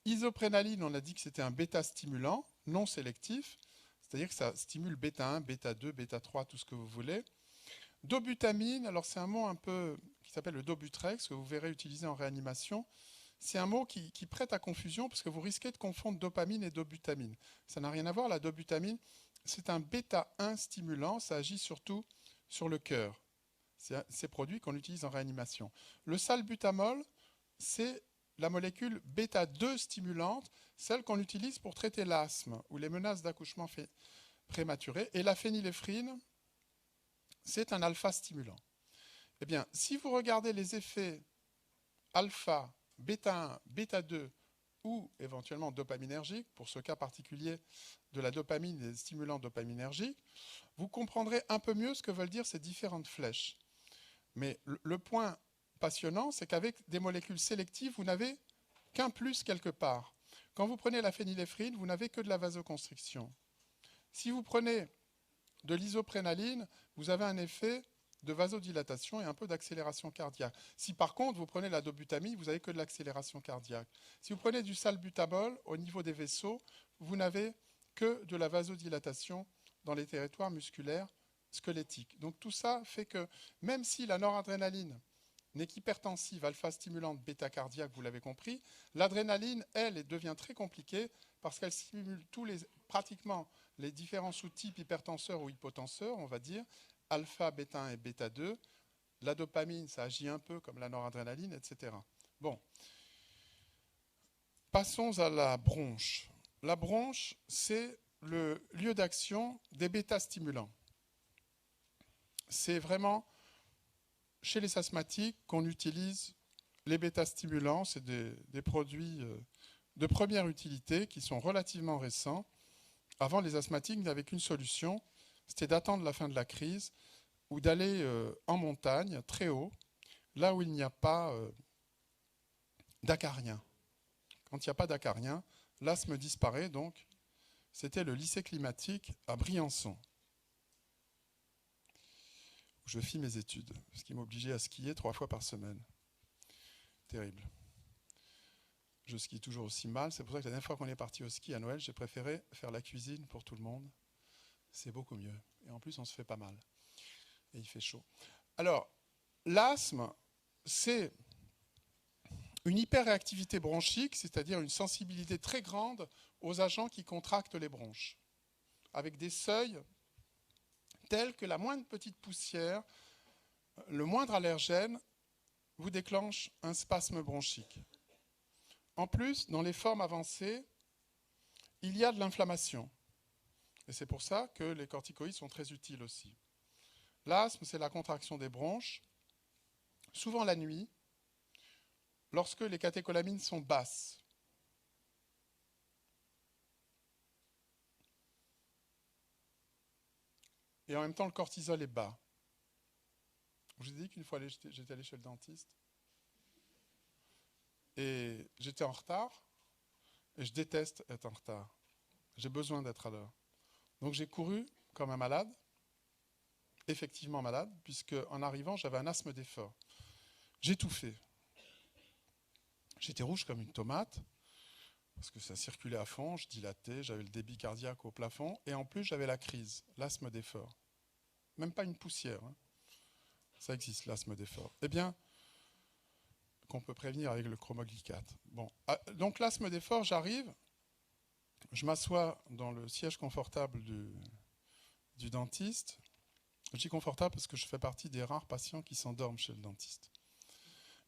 Isoprénaline, on a dit que c'était un bêta-stimulant non sélectif, c'est-à-dire que ça stimule bêta 1, bêta 2, bêta 3, tout ce que vous voulez. Dobutamine, alors c'est un mot un peu qui s'appelle le Dobutrex, que vous verrez utiliser en réanimation. C'est un mot qui prête à confusion parce que vous risquez de confondre dopamine et dobutamine. Ça n'a rien à voir, la dobutamine, c'est un bêta 1 stimulant, ça agit surtout sur le cœur. C'est ces produits qu'on utilise en réanimation. Le salbutamol, c'est la molécule bêta 2 stimulante, celle qu'on utilise pour traiter l'asthme ou les menaces d'accouchement prématuré. Et la phényléphrine, c'est un alpha stimulant. Eh bien, si vous regardez les effets alpha, bêta 1, bêta 2 ou éventuellement dopaminergiques, pour ce cas particulier de la dopamine et des stimulants dopaminergiques, vous comprendrez un peu mieux ce que veulent dire ces différentes flèches. Mais le point passionnant, c'est qu'avec des molécules sélectives, vous n'avez qu'un plus quelque part. Quand vous prenez la phényléphrine, vous n'avez que de la vasoconstriction. Si vous prenez de l'isoprénaline, vous avez un effet de vasodilatation et un peu d'accélération cardiaque. Si par contre vous prenez la dobutamine, vous n'avez que de l'accélération cardiaque. Si vous prenez du salbutamol, au niveau des vaisseaux, vous n'avez que de la vasodilatation dans les territoires musculaires squelettiques. Donc tout ça fait que même si la noradrénaline n'est qu'hypertensive, alpha-stimulante, bêta-cardiaque, vous l'avez compris, l'adrénaline, elle, devient très compliquée parce qu'elle stimule pratiquement les différents sous-types hypertenseurs ou hypotenseurs, on va dire, alpha, bêta 1 et bêta 2. La dopamine, ça agit un peu comme la noradrénaline, etc. Bon. Passons à la bronche. La bronche, c'est le lieu d'action des bêta-stimulants. C'est vraiment chez les asthmatiques qu'on utilise les bêta-stimulants. C'est des produits de première utilité qui sont relativement récents. Avant, les asthmatiques n'avaient qu'une solution, c'était d'attendre la fin de la crise ou d'aller en montagne, très haut, là où il n'y a pas d'acariens. Quand il n'y a pas d'acariens, l'asthme disparaît, donc c'était le lycée climatique à Briançon, où je fis mes études, ce qui m'obligeait à skier 3 fois par semaine. Terrible. Je skie toujours aussi mal, c'est pour ça que la dernière fois qu'on est parti au ski à Noël, j'ai préféré faire la cuisine pour tout le monde. C'est beaucoup mieux. Et en plus, on se fait pas mal. Et il fait chaud. Alors, l'asthme, c'est une hyperréactivité bronchique, c'est-à-dire une sensibilité très grande aux agents qui contractent les bronches, avec des seuils tels que la moindre petite poussière, le moindre allergène vous déclenche un spasme bronchique. En plus, dans les formes avancées, il y a de l'inflammation. Et c'est pour ça que les corticoïdes sont très utiles aussi. L'asthme, c'est la contraction des bronches, souvent la nuit, lorsque les catécholamines sont basses. Et en même temps, le cortisol est bas. Je vous ai dit qu'une fois, j'étais allé chez le dentiste. Et j'étais en retard. Et je déteste être en retard. J'ai besoin d'être à l'heure. Donc j'ai couru comme un malade. Effectivement malade, puisque en arrivant, j'avais un asthme d'effort. J'étouffais. J'étais rouge comme une tomate, parce que ça circulait à fond, je dilatais, j'avais le débit cardiaque au plafond, et en plus j'avais la crise, l'asthme d'effort. Même pas une poussière. Hein. Ça existe, l'asthme d'effort. Eh bien, qu'on peut prévenir avec le chromoglycate. Bon, donc l'asthme d'effort, j'arrive, je m'assois dans le siège confortable du dentiste. Je dis confortable parce que je fais partie des rares patients qui s'endorment chez le dentiste.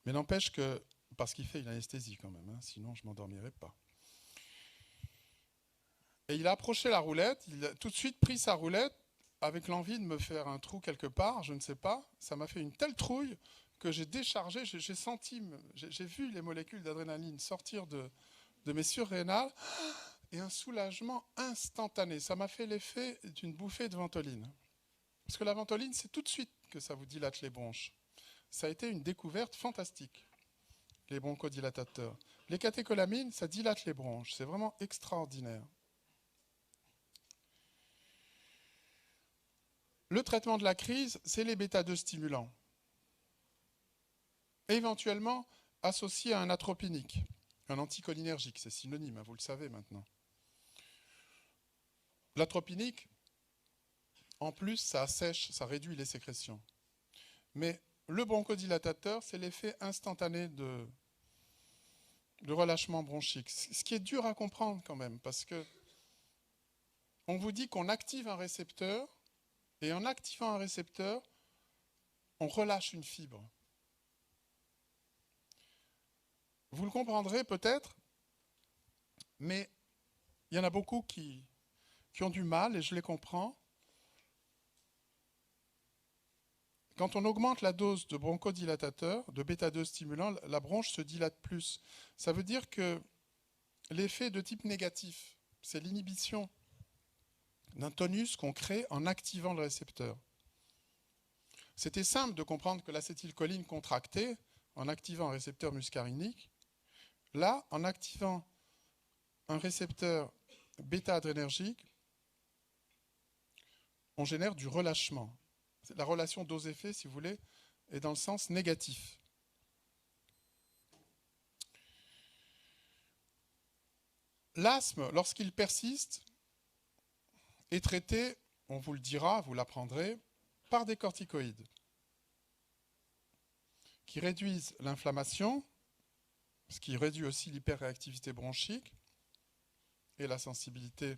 Mais n'empêche que, parce qu'il fait une anesthésie quand même, hein, sinon je ne m'endormirais pas. Et il a approché la roulette, il a tout de suite pris sa roulette avec l'envie de me faire un trou quelque part, je ne sais pas. Ça m'a fait une telle trouille que j'ai déchargé, j'ai senti, j'ai vu les molécules d'adrénaline sortir de mes surrénales et un soulagement instantané. Ça m'a fait l'effet d'une bouffée de ventoline. Parce que la ventoline, c'est tout de suite que ça vous dilate les bronches. Ça a été une découverte fantastique, les bronchodilatateurs. Les catécholamines, ça dilate les bronches. C'est vraiment extraordinaire. Le traitement de la crise, c'est les bêta-2 stimulants. Éventuellement associé à un atropinique, un anticholinergique, c'est synonyme, hein, vous le savez maintenant. L'atropinique, en plus, ça assèche, ça réduit les sécrétions. Mais le bronchodilatateur, c'est l'effet instantané de relâchement bronchique. Ce qui est dur à comprendre quand même, parce que on vous dit qu'on active un récepteur, et en activant un récepteur, on relâche une fibre. Vous le comprendrez peut-être, mais il y en a beaucoup qui ont du mal, et je les comprends. Quand on augmente la dose de bronchodilatateur, de bêta-2 stimulant, la bronche se dilate plus. Ça veut dire que l'effet de type négatif, c'est l'inhibition d'un tonus qu'on crée en activant le récepteur. C'était simple de comprendre que l'acétylcholine contractait en activant un récepteur muscarinique. Là, en activant un récepteur bêta-adrénergique, on génère du relâchement. La relation dose-effet, si vous voulez, est dans le sens négatif. L'asthme, lorsqu'il persiste, est traité, on vous le dira, vous l'apprendrez, par des corticoïdes qui réduisent l'inflammation, ce qui réduit aussi l'hyperréactivité bronchique et la sensibilité.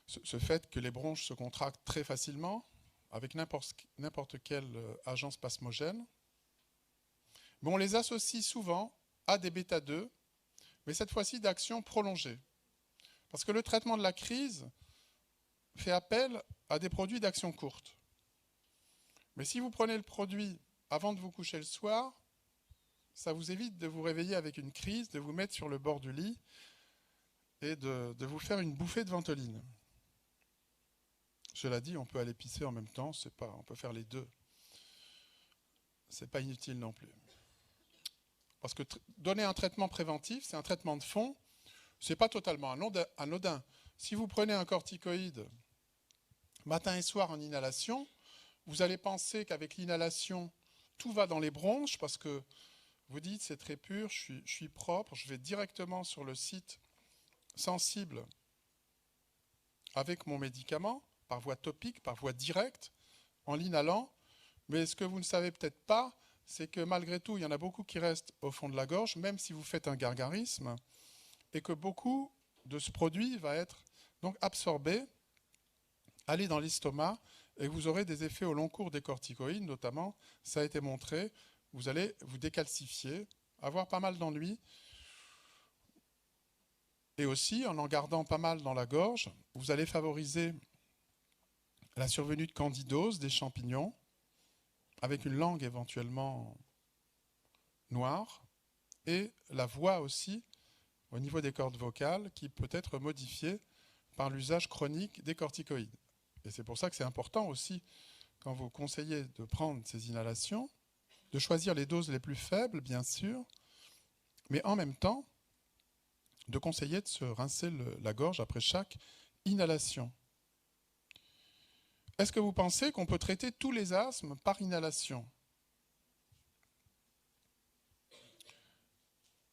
Ce fait que les bronches se contractent très facilement avec n'importe quel agent spasmogène. Mais on les associe souvent à des bêta-2, mais cette fois-ci d'action prolongée. Parce que le traitement de la crise fait appel à des produits d'action courte. Mais si vous prenez le produit avant de vous coucher le soir, ça vous évite de vous réveiller avec une crise, de vous mettre sur le bord du lit et de vous faire une bouffée de ventoline. Cela dit, on peut aller pisser en même temps, on peut faire les deux. C'est pas inutile non plus. Parce que donner un traitement préventif, c'est un traitement de fond, c'est pas totalement anodin. Si vous prenez un corticoïde matin et soir en inhalation, vous allez penser qu'avec l'inhalation, tout va dans les bronches parce que vous dites c'est très pur, je suis propre, je vais directement sur le site sensible avec mon médicament, par voie topique, par voie directe, en l'inhalant. Mais ce que vous ne savez peut-être pas, c'est que malgré tout, il y en a beaucoup qui restent au fond de la gorge, même si vous faites un gargarisme, et que beaucoup de ce produit va être donc absorbé, aller dans l'estomac, et vous aurez des effets au long cours des corticoïdes, notamment, ça a été montré, vous allez vous décalcifier, avoir pas mal d'ennuis, et aussi, en gardant pas mal dans la gorge, vous allez favoriser la survenue de candidose des champignons, avec une langue éventuellement noire, et la voix aussi, au niveau des cordes vocales, qui peut être modifiée par l'usage chronique des corticoïdes. Et c'est pour ça que c'est important aussi, quand vous conseillez de prendre ces inhalations, de choisir les doses les plus faibles, bien sûr, mais en même temps, de conseiller de se rincer la gorge après chaque inhalation. Est-ce que vous pensez qu'on peut traiter tous les asthmes par inhalation?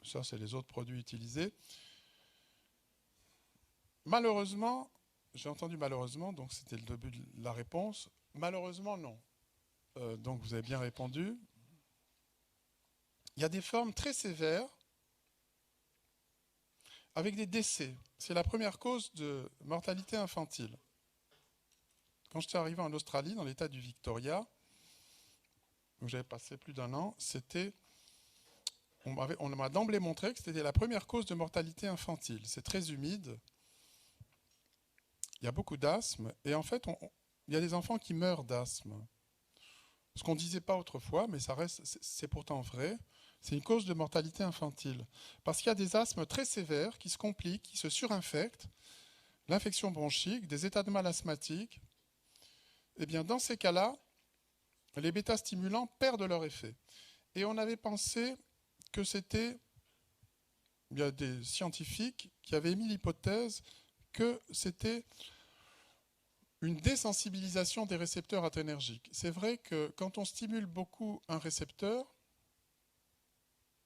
Ça, c'est les autres produits utilisés. Malheureusement, j'ai entendu malheureusement, donc c'était le début de la réponse. Malheureusement, non. Donc vous avez bien répondu. Il y a des formes très sévères avec des décès. C'est la première cause de mortalité infantile. Quand j'étais arrivé en Australie, dans l'état du Victoria, où j'avais passé plus d'un an, on m'a d'emblée montré que c'était la première cause de mortalité infantile. C'est très humide, il y a beaucoup d'asthme, et en fait, il y a des enfants qui meurent d'asthme. Ce qu'on ne disait pas autrefois, mais c'est pourtant vrai, c'est une cause de mortalité infantile. Parce qu'il y a des asthmes très sévères qui se compliquent, qui se surinfectent, l'infection bronchique, des états de mal asthmatiques. Eh bien, dans ces cas-là, les bêta-stimulants perdent leur effet. Et on avait pensé que c'était, il y a des scientifiques qui avaient émis l'hypothèse que c'était une désensibilisation des récepteurs adrénergiques. C'est vrai que quand on stimule beaucoup un récepteur,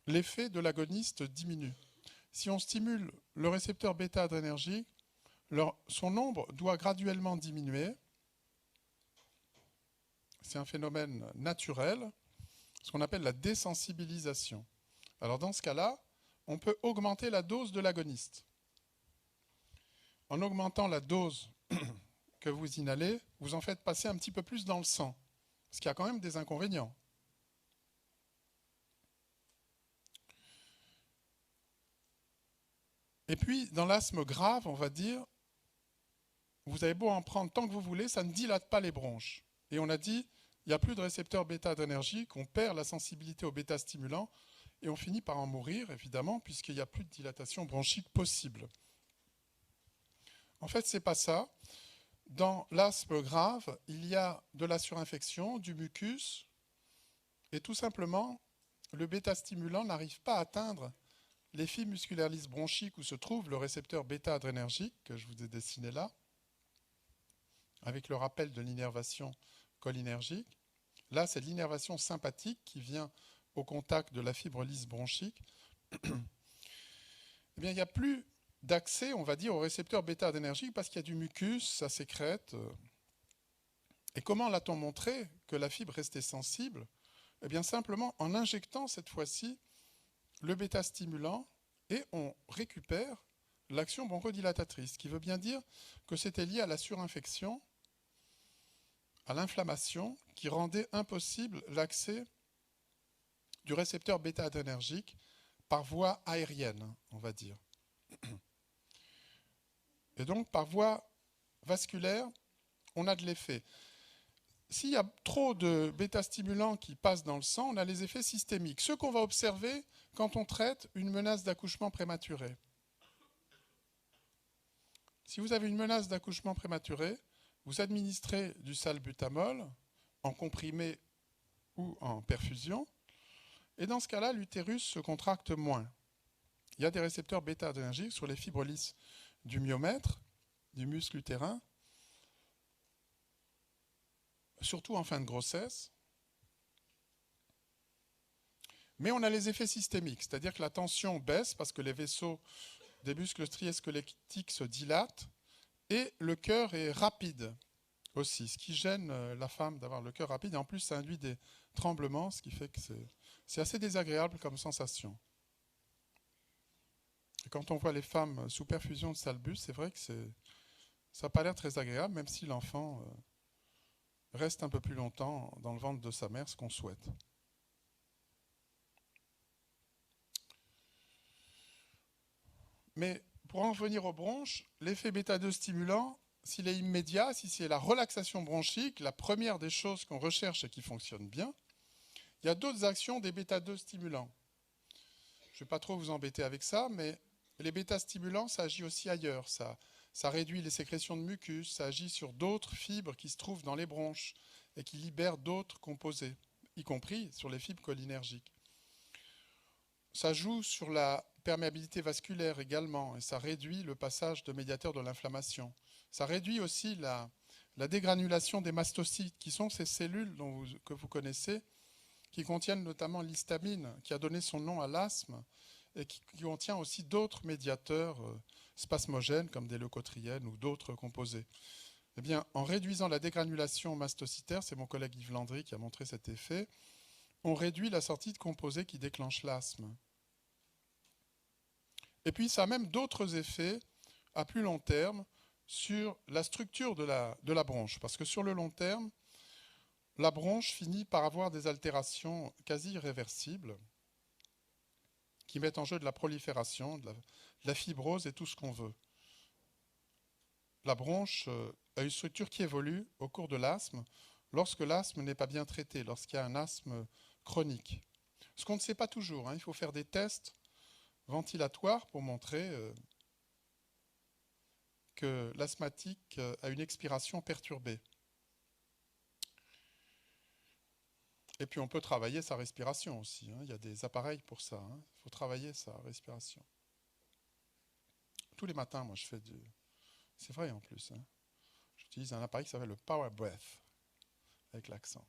l'effet de l'agoniste diminue. Si on stimule le récepteur bêta-adrénergique, son nombre doit graduellement diminuer. C'est un phénomène naturel, ce qu'on appelle la désensibilisation. Alors dans ce cas-là, on peut augmenter la dose de l'agoniste. En augmentant la dose que vous inhalez, vous en faites passer un petit peu plus dans le sang, ce qui a quand même des inconvénients. Et puis, dans l'asthme grave, on va dire, vous avez beau en prendre tant que vous voulez, ça ne dilate pas les bronches. Et on a dit, il n'y a plus de récepteurs bêta-adrénergiques, on perd la sensibilité aux bêta-stimulants, et on finit par en mourir, évidemment, puisqu'il n'y a plus de dilatation bronchique possible. En fait, ce n'est pas ça. Dans l'asthme grave, il y a de la surinfection, du mucus, et tout simplement, le bêta-stimulant n'arrive pas à atteindre les fibres musculaires lisses bronchiques où se trouve le récepteur bêta-adrénergique, que je vous ai dessiné là, avec le rappel de l'innervation cholinergique. Là, c'est l'innervation sympathique qui vient au contact de la fibre lisse bronchique. Eh bien, il n'y a plus d'accès, on va dire, au récepteur bêta-adrénergique parce qu'il y a du mucus, ça sécrète. Et comment l'a-t-on montré que la fibre restait sensible? Eh bien, simplement en injectant cette fois-ci le bêta-stimulant et on récupère l'action bronchodilatatrice, ce qui veut bien dire que c'était lié à la surinfection, à l'inflammation, qui rendait impossible l'accès du récepteur bêta-adrénergique par voie aérienne, on va dire. Et donc, par voie vasculaire, on a de l'effet. S'il y a trop de bêta-stimulants qui passent dans le sang, on a les effets systémiques. Ceux qu'on va observer quand on traite une menace d'accouchement prématuré. Si vous avez une menace d'accouchement prématuré, vous administrez du salbutamol en comprimé ou en perfusion, et dans ce cas-là, l'utérus se contracte moins. Il y a des récepteurs bêta-adrénergiques sur les fibres lisses du myomètre, du muscle utérin, surtout en fin de grossesse. Mais on a les effets systémiques, c'est-à-dire que la tension baisse parce que les vaisseaux des muscles striés-squelettiques se dilatent et le cœur est rapide aussi, ce qui gêne la femme d'avoir le cœur rapide. Et en plus, ça induit des tremblements, ce qui fait que c'est assez désagréable comme sensation. Et quand on voit les femmes sous perfusion de salbus, c'est vrai que ça n'a pas l'air très agréable, même si l'enfant reste un peu plus longtemps dans le ventre de sa mère, ce qu'on souhaite. Mais pour en revenir aux bronches, l'effet bêta-2 stimulant, s'il est immédiat, si c'est la relaxation bronchique, la première des choses qu'on recherche et qui fonctionne bien, il y a d'autres actions des bêta-2 stimulants. Je ne vais pas trop vous embêter avec ça, mais les bêta-stimulants, ça agit aussi ailleurs. Ça réduit les sécrétions de mucus, ça agit sur d'autres fibres qui se trouvent dans les bronches et qui libèrent d'autres composés, y compris sur les fibres cholinergiques. Ça joue sur la perméabilité vasculaire également, et ça réduit le passage de médiateurs de l'inflammation. Ça réduit aussi la dégranulation des mastocytes, qui sont ces cellules que vous connaissez, qui contiennent notamment l'histamine, qui a donné son nom à l'asthme, et qui contient aussi d'autres médiateurs spasmogènes, comme des leucotriènes ou d'autres composés. Eh bien, en réduisant la dégranulation mastocytaire, c'est mon collègue Yves Landry qui a montré cet effet, on réduit la sortie de composés qui déclenchent l'asthme. Et puis, ça a même d'autres effets à plus long terme sur la structure de la bronche. Parce que sur le long terme, la bronche finit par avoir des altérations quasi irréversibles qui mettent en jeu de la prolifération, de la fibrose et tout ce qu'on veut. La bronche a une structure qui évolue au cours de l'asthme lorsque l'asthme n'est pas bien traité, lorsqu'il y a un asthme chronique. Ce qu'on ne sait pas toujours, il faut faire des tests ventilatoires pour montrer que l'asthmatique a une expiration perturbée. Et puis on peut travailler sa respiration aussi. Il y a des appareils pour ça. Il faut travailler sa respiration. Tous les matins, moi je fais du... C'est vrai en plus. J'utilise un appareil qui s'appelle le Power Breath, avec l'accent.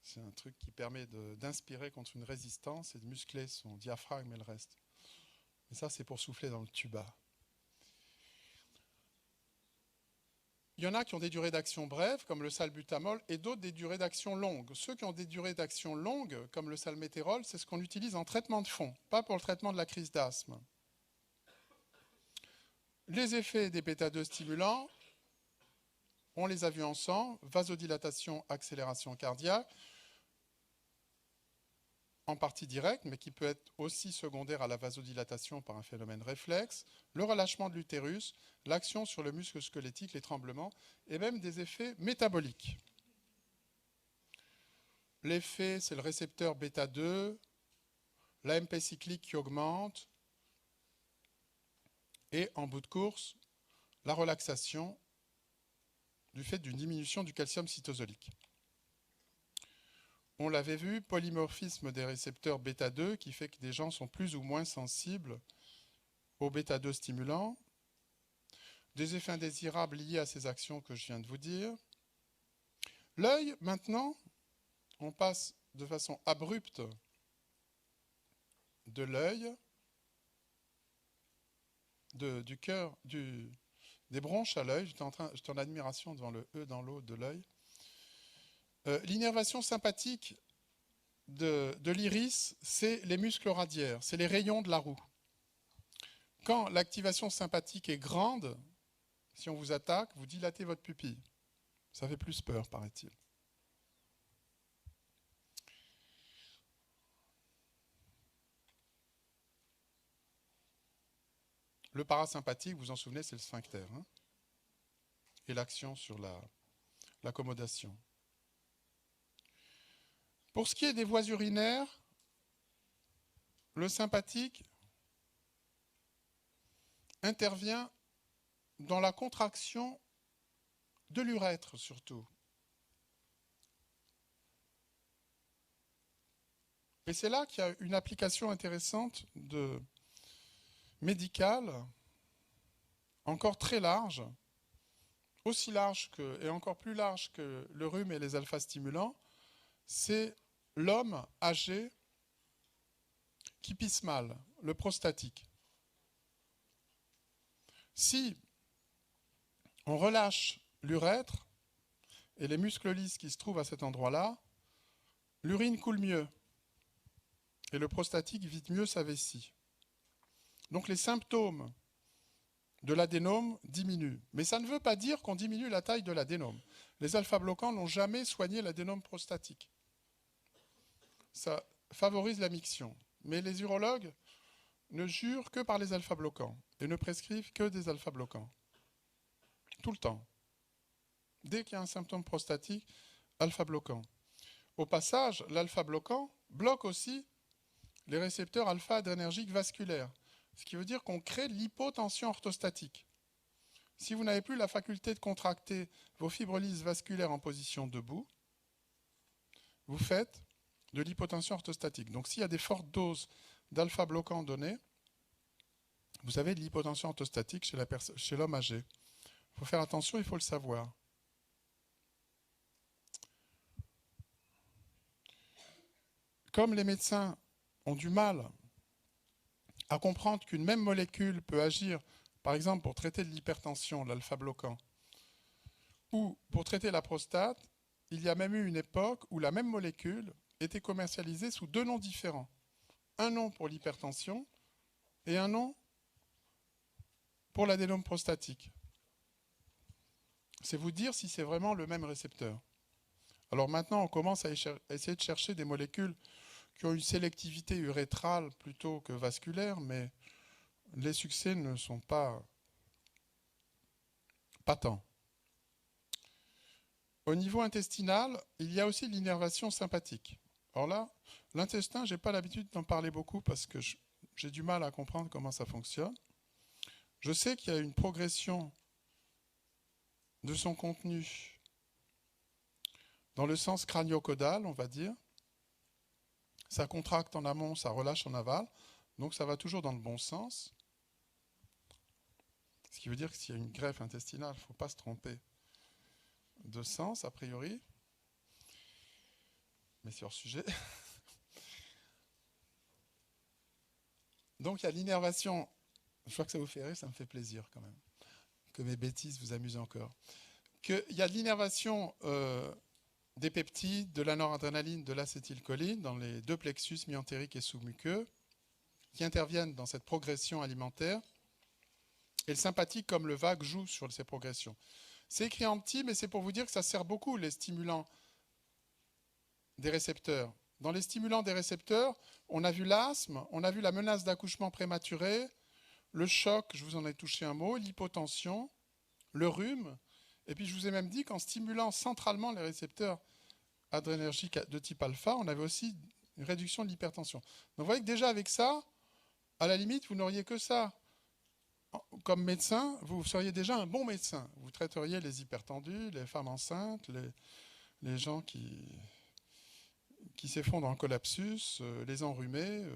C'est un truc qui permet d'inspirer contre une résistance et de muscler son diaphragme et le reste. Et ça, c'est pour souffler dans le tuba. Il y en a qui ont des durées d'action brèves, comme le salbutamol, et d'autres des durées d'action longues. Ceux qui ont des durées d'action longues, comme le salmétérol, c'est ce qu'on utilise en traitement de fond, pas pour le traitement de la crise d'asthme. Les effets des bêta-2 stimulants, on les a vus ensemble, vasodilatation, accélération cardiaque, en partie directe, mais qui peut être aussi secondaire à la vasodilatation par un phénomène réflexe, le relâchement de l'utérus, l'action sur le muscle squelettique, les tremblements, et même des effets métaboliques. L'effet, c'est le récepteur bêta-2, l'AMP cyclique qui augmente, et en bout de course, la relaxation du fait d'une diminution du calcium cytosolique. On l'avait vu, polymorphisme des récepteurs bêta-2 qui fait que des gens sont plus ou moins sensibles aux bêta-2 stimulants. Des effets indésirables liés à ces actions que je viens de vous dire. L'œil, maintenant, on passe de façon abrupte de l'œil, du cœur, des bronches à l'œil. J'étais en admiration devant le E dans l'eau de l'œil. L'innervation sympathique de l'iris, c'est les muscles radiaires, c'est les rayons de la roue. Quand l'activation sympathique est grande, si on vous attaque, vous dilatez votre pupille. Ça fait plus peur, paraît-il. Le parasympathique, vous vous en souvenez, c'est le sphincter. Hein, et l'action sur l'accommodation. Pour ce qui est des voies urinaires, le sympathique intervient dans la contraction de l'urètre surtout. Et c'est là qu'il y a une application intéressante médicale, encore très large, aussi large et encore plus large que le rhume et les alpha-stimulants, c'est l'homme âgé qui pisse mal, le prostatique. Si on relâche l'urètre et les muscles lisses qui se trouvent à cet endroit-là, l'urine coule mieux et le prostatique vide mieux sa vessie. Donc les symptômes de l'adénome diminuent. Mais ça ne veut pas dire qu'on diminue la taille de l'adénome. Les alpha-bloquants n'ont jamais soigné l'adénome prostatique. Ça favorise la miction. Mais les urologues ne jurent que par les alpha-bloquants et ne prescrivent que des alpha-bloquants. Tout le temps. Dès qu'il y a un symptôme prostatique, alpha-bloquant. Au passage, l'alpha-bloquant bloque aussi les récepteurs alpha-adrénergiques vasculaires, ce qui veut dire qu'on crée de l'hypotension orthostatique. Si vous n'avez plus la faculté de contracter vos fibres lisses vasculaires en position debout, vous faites de l'hypotension orthostatique. Donc s'il y a des fortes doses d'alpha-bloquants données, vous avez de l'hypotension orthostatique chez l'homme âgé. Il faut faire attention, il faut le savoir. Comme les médecins ont du mal à comprendre qu'une même molécule peut agir, par exemple pour traiter de l'hypertension, l'alpha-bloquant, ou pour traiter la prostate, il y a même eu une époque où la même molécule était commercialisée sous deux noms différents. Un nom pour l'hypertension et un nom pour l'adénome prostatique. C'est vous dire si c'est vraiment le même récepteur. Alors maintenant, on commence à essayer de chercher des molécules qui ont une sélectivité urétrale plutôt que vasculaire, mais les succès ne sont pas patents. Au niveau intestinal, il y a aussi l'innervation sympathique. Alors là, l'intestin, je n'ai pas l'habitude d'en parler beaucoup parce que j'ai du mal à comprendre comment ça fonctionne. Je sais qu'il y a une progression de son contenu dans le sens crânio-caudal, on va dire. Ça contracte en amont, ça relâche en aval. Donc ça va toujours dans le bon sens. Ce qui veut dire que s'il y a une greffe intestinale, il ne faut pas se tromper de sens, a priori. Mais c'est hors sujet. Donc il y a l'innervation. Je crois que ça vous fait rire, ça me fait plaisir quand même. Que mes bêtises vous amusent encore. Il y a de l'innervation des peptides, de la noradrénaline, de l'acétylcholine dans les deux plexus mi-entériques et sous-muqueux qui interviennent dans cette progression alimentaire. Et le sympathique comme le vague joue sur ces progressions. C'est écrit en petit, mais c'est pour vous dire que ça sert beaucoup les stimulants des récepteurs. Dans les stimulants des récepteurs, on a vu l'asthme, on a vu la menace d'accouchement prématuré, le choc, je vous en ai touché un mot, l'hypotension, le rhume. Et puis je vous ai même dit qu'en stimulant centralement les récepteurs adrénergiques de type alpha, on avait aussi une réduction de l'hypertension. Donc vous voyez que déjà avec ça, à la limite, vous n'auriez que ça. Comme médecin, vous seriez déjà un bon médecin. Vous traiteriez les hypertendus, les femmes enceintes, les gens qui s'effondrent dans le collapsus, les enrhumés,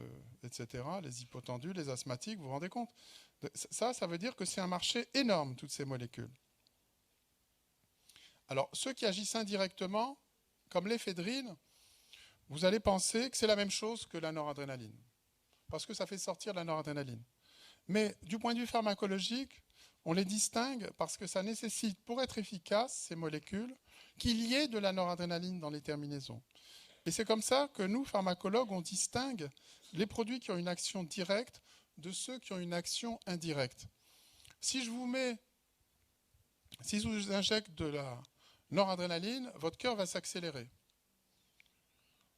etc., les hypotendus, les asthmatiques, vous vous rendez compte? Ça veut dire que c'est un marché énorme, toutes ces molécules. Alors, ceux qui agissent indirectement, comme l'éphédrine, vous allez penser que c'est la même chose que la noradrénaline, parce que ça fait sortir la noradrénaline. Mais du point de vue pharmacologique, on les distingue parce que ça nécessite, pour être efficace, ces molécules, qu'il y ait de la noradrénaline dans les terminaisons. Et c'est comme ça que nous, pharmacologues, on distingue les produits qui ont une action directe de ceux qui ont une action indirecte. Si je vous injecte de la noradrénaline, votre cœur va s'accélérer.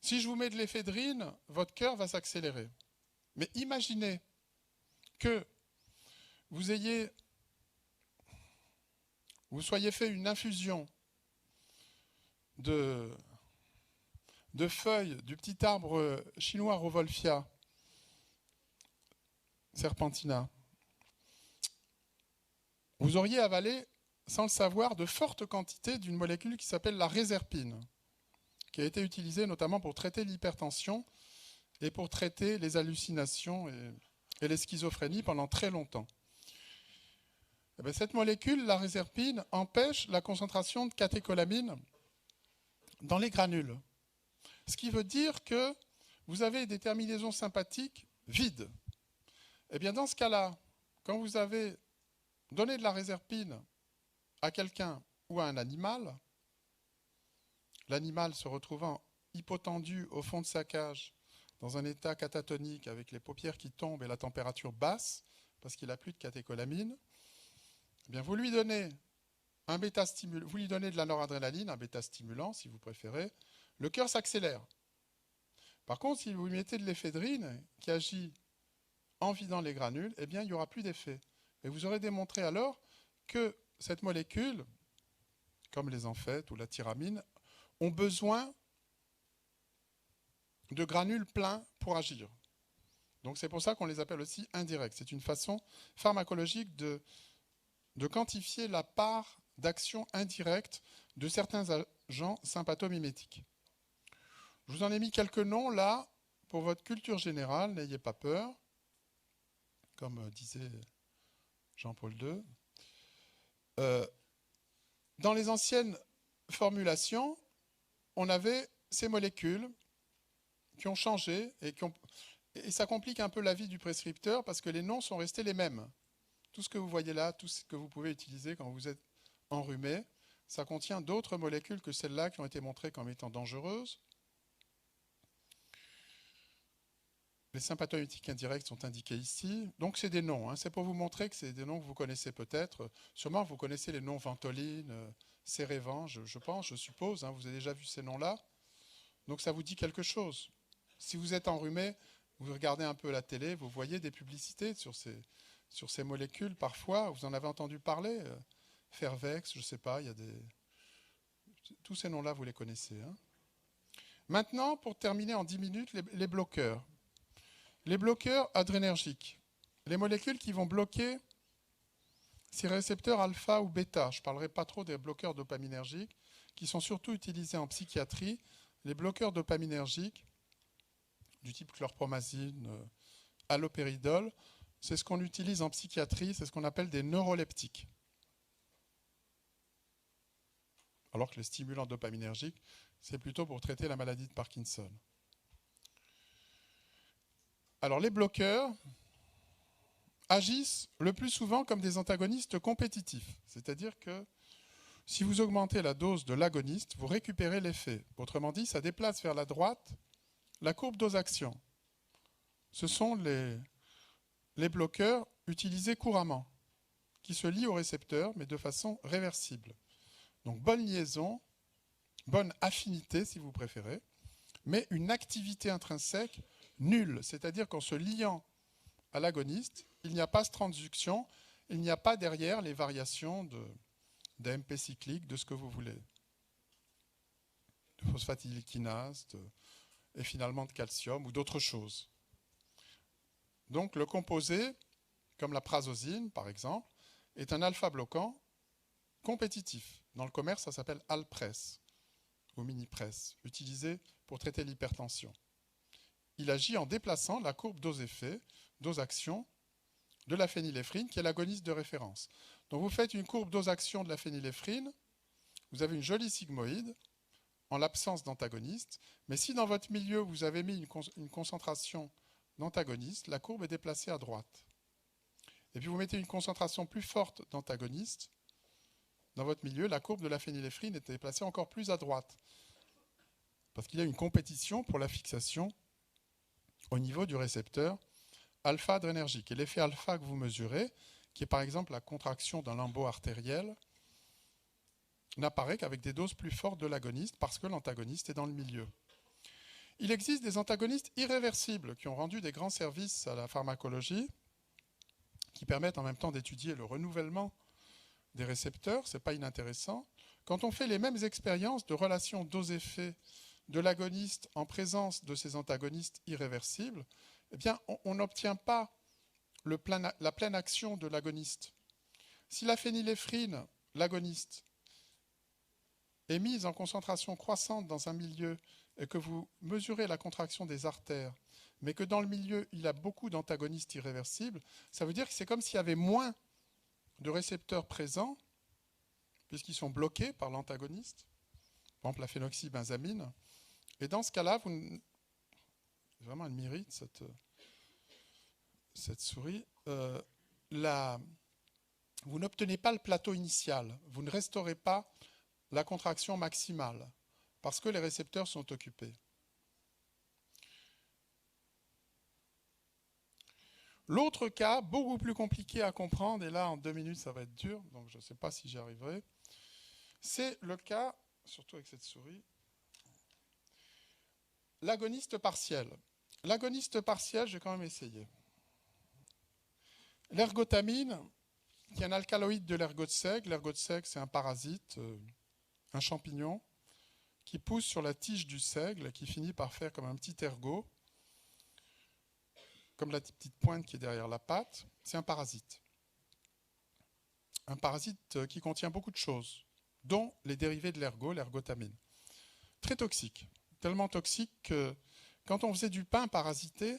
Si je vous mets de l'éphédrine, votre cœur va s'accélérer. Mais imaginez que vous soyez fait une infusion de feuilles du petit arbre chinois Rauvolfia serpentina, vous auriez avalé, sans le savoir, de fortes quantités d'une molécule qui s'appelle la réserpine, qui a été utilisée notamment pour traiter l'hypertension et pour traiter les hallucinations et les schizophrénies pendant très longtemps. Et bien, cette molécule, la réserpine, empêche la concentration de catécholamine dans les granules. Ce qui veut dire que vous avez des terminaisons sympathiques vides. Eh bien, dans ce cas-là, quand vous avez donné de la réserpine à quelqu'un ou à un animal, l'animal se retrouvant hypotendu au fond de sa cage, dans un état catatonique avec les paupières qui tombent et la température basse, parce qu'il n'a plus de catécholamine, eh bien, vous lui donnez vous lui donnez de la noradrénaline, un bêta-stimulant si vous préférez, le cœur s'accélère. Par contre, si vous lui mettez de l'éphédrine qui agit en vidant les granules, eh bien, il n'y aura plus d'effet. Et vous aurez démontré alors que cette molécule, comme les amphètes ou la tyramine, ont besoin de granules pleins pour agir. Donc c'est pour ça qu'on les appelle aussi indirects. C'est une façon pharmacologique de quantifier la part d'action indirecte de certains agents sympathomimétiques. Je vous en ai mis quelques noms là, pour votre culture générale, n'ayez pas peur, comme disait Jean-Paul II. Dans les anciennes formulations, on avait ces molécules qui ont changé et ça complique un peu la vie du prescripteur parce que les noms sont restés les mêmes. Tout ce que vous voyez là, tout ce que vous pouvez utiliser quand vous êtes enrhumé, ça contient d'autres molécules que celles-là qui ont été montrées comme étant dangereuses. Les sympathomimétiques indirects sont indiqués ici. Donc c'est des noms. Hein. C'est pour vous montrer que c'est des noms que vous connaissez peut-être. Sûrement vous connaissez les noms Ventoline, Cerevan, je pense, je suppose. Hein. Vous avez déjà vu ces noms-là. Donc ça vous dit quelque chose. Si vous êtes enrhumé, vous regardez un peu la télé, vous voyez des publicités sur ces molécules parfois. Vous en avez entendu parler. Fervex, je ne sais pas, il y a tous ces noms-là, vous les connaissez. Hein. Maintenant, pour terminer en 10 minutes, les bloqueurs. Les bloqueurs adrénergiques. Les molécules qui vont bloquer ces récepteurs alpha ou bêta. Je ne parlerai pas trop des bloqueurs dopaminergiques, qui sont surtout utilisés en psychiatrie. Les bloqueurs dopaminergiques, du type chlorpromazine, halopéridol, c'est ce qu'on utilise en psychiatrie, c'est ce qu'on appelle des neuroleptiques. Alors que les stimulants dopaminergiques, c'est plutôt pour traiter la maladie de Parkinson. Alors les bloqueurs agissent le plus souvent comme des antagonistes compétitifs. C'est-à-dire que si vous augmentez la dose de l'agoniste, vous récupérez l'effet. Autrement dit, ça déplace vers la droite la courbe dose-action. Ce sont les bloqueurs utilisés couramment, qui se lient au récepteur, mais de façon réversible. Donc bonne liaison, bonne affinité si vous préférez, mais une activité intrinsèque nulle. C'est-à-dire qu'en se liant à l'agoniste, il n'y a pas de transduction, il n'y a pas derrière les variations d'AMP cyclique, de ce que vous voulez. De phosphatidylkinase, et finalement de calcium ou d'autres choses. Donc le composé, comme la prazosine par exemple, est un alpha-bloquant compétitif. Dans le commerce, ça s'appelle Alpress ou Minipress, utilisé pour traiter l'hypertension. Il agit en déplaçant la courbe dose-effet, dose-action de la phényléphrine, qui est l'agoniste de référence. Donc vous faites une courbe dose-action de la phényléphrine, vous avez une jolie sigmoïde, en l'absence d'antagoniste, mais si dans votre milieu vous avez mis une concentration d'antagoniste, la courbe est déplacée à droite. Et puis vous mettez une concentration plus forte d'antagoniste, dans votre milieu, la courbe de la phényléphrine est déplacée encore plus à droite, parce qu'il y a une compétition pour la fixation au niveau du récepteur alpha-adrénergique. Et l'effet alpha que vous mesurez, qui est par exemple la contraction d'un lambeau artériel, n'apparaît qu'avec des doses plus fortes de l'agoniste parce que l'antagoniste est dans le milieu. Il existe des antagonistes irréversibles qui ont rendu des grands services à la pharmacologie, qui permettent en même temps d'étudier le renouvellement des récepteurs, ce n'est pas inintéressant. Quand on fait les mêmes expériences de relation dose-effet de l'agoniste en présence de ces antagonistes irréversibles, eh bien, on n'obtient pas la pleine action de l'agoniste. Si la phényléphrine, l'agoniste, est mise en concentration croissante dans un milieu et que vous mesurez la contraction des artères, mais que dans le milieu, il y a beaucoup d'antagonistes irréversibles, ça veut dire que c'est comme s'il y avait moins de récepteurs présents, puisqu'ils sont bloqués par l'antagoniste, par exemple la phénoxybenzamine. Et dans ce cas-là, vraiment, elle m'irrite, cette souris. Vous n'obtenez pas le plateau initial, vous ne restaurez pas la contraction maximale, parce que les récepteurs sont occupés. L'autre cas, beaucoup plus compliqué à comprendre, et là en 2 minutes ça va être dur, donc je ne sais pas si j'y arriverai, c'est le cas, surtout avec cette souris, l'agoniste partiel. L'agoniste partiel, je vais quand même essayer. L'ergotamine, qui est un alcaloïde de l'ergot de seigle. L'ergot de seigle, c'est un parasite, un champignon, qui pousse sur la tige du seigle, qui finit par faire comme un petit ergot, comme la petite pointe qui est derrière la patte. C'est un parasite. Un parasite qui contient beaucoup de choses, dont les dérivés de l'ergot, l'ergotamine. Très toxique. Tellement toxique que quand on faisait du pain parasité,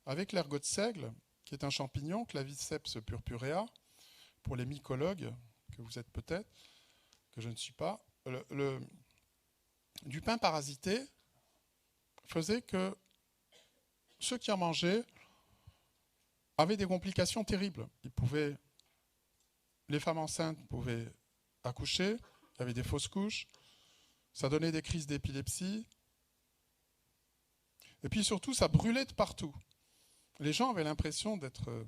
avec l'ergot de seigle, qui est un champignon, Claviceps purpurea, pour les mycologues, que vous êtes peut-être, que je ne suis pas, du pain parasité faisait que ceux qui en mangeaient avaient des complications terribles. Les femmes enceintes pouvaient accoucher, il y avait des fausses couches, ça donnait des crises d'épilepsie, et puis surtout, ça brûlait de partout. Les gens avaient l'impression d'être...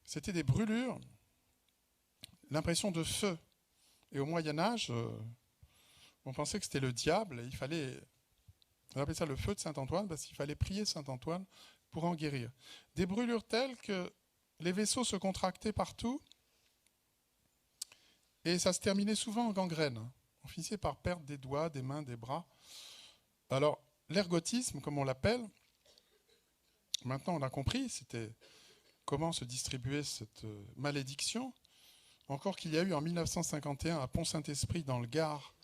C'était des brûlures, l'impression de feu. Et au Moyen-Âge, on pensait que c'était le diable, et il fallait... On appelait ça le feu de Saint-Antoine, parce qu'il fallait prier Saint-Antoine pour en guérir. Des brûlures telles que les vaisseaux se contractaient partout, et ça se terminait souvent en gangrène. On finissait par perdre des doigts, des mains, des bras. Alors, l'ergotisme, comme on l'appelle, maintenant on a compris, c'était comment se distribuer cette malédiction. Encore qu'il y a eu en 1951 à Pont-Saint-Esprit, dans le Gard,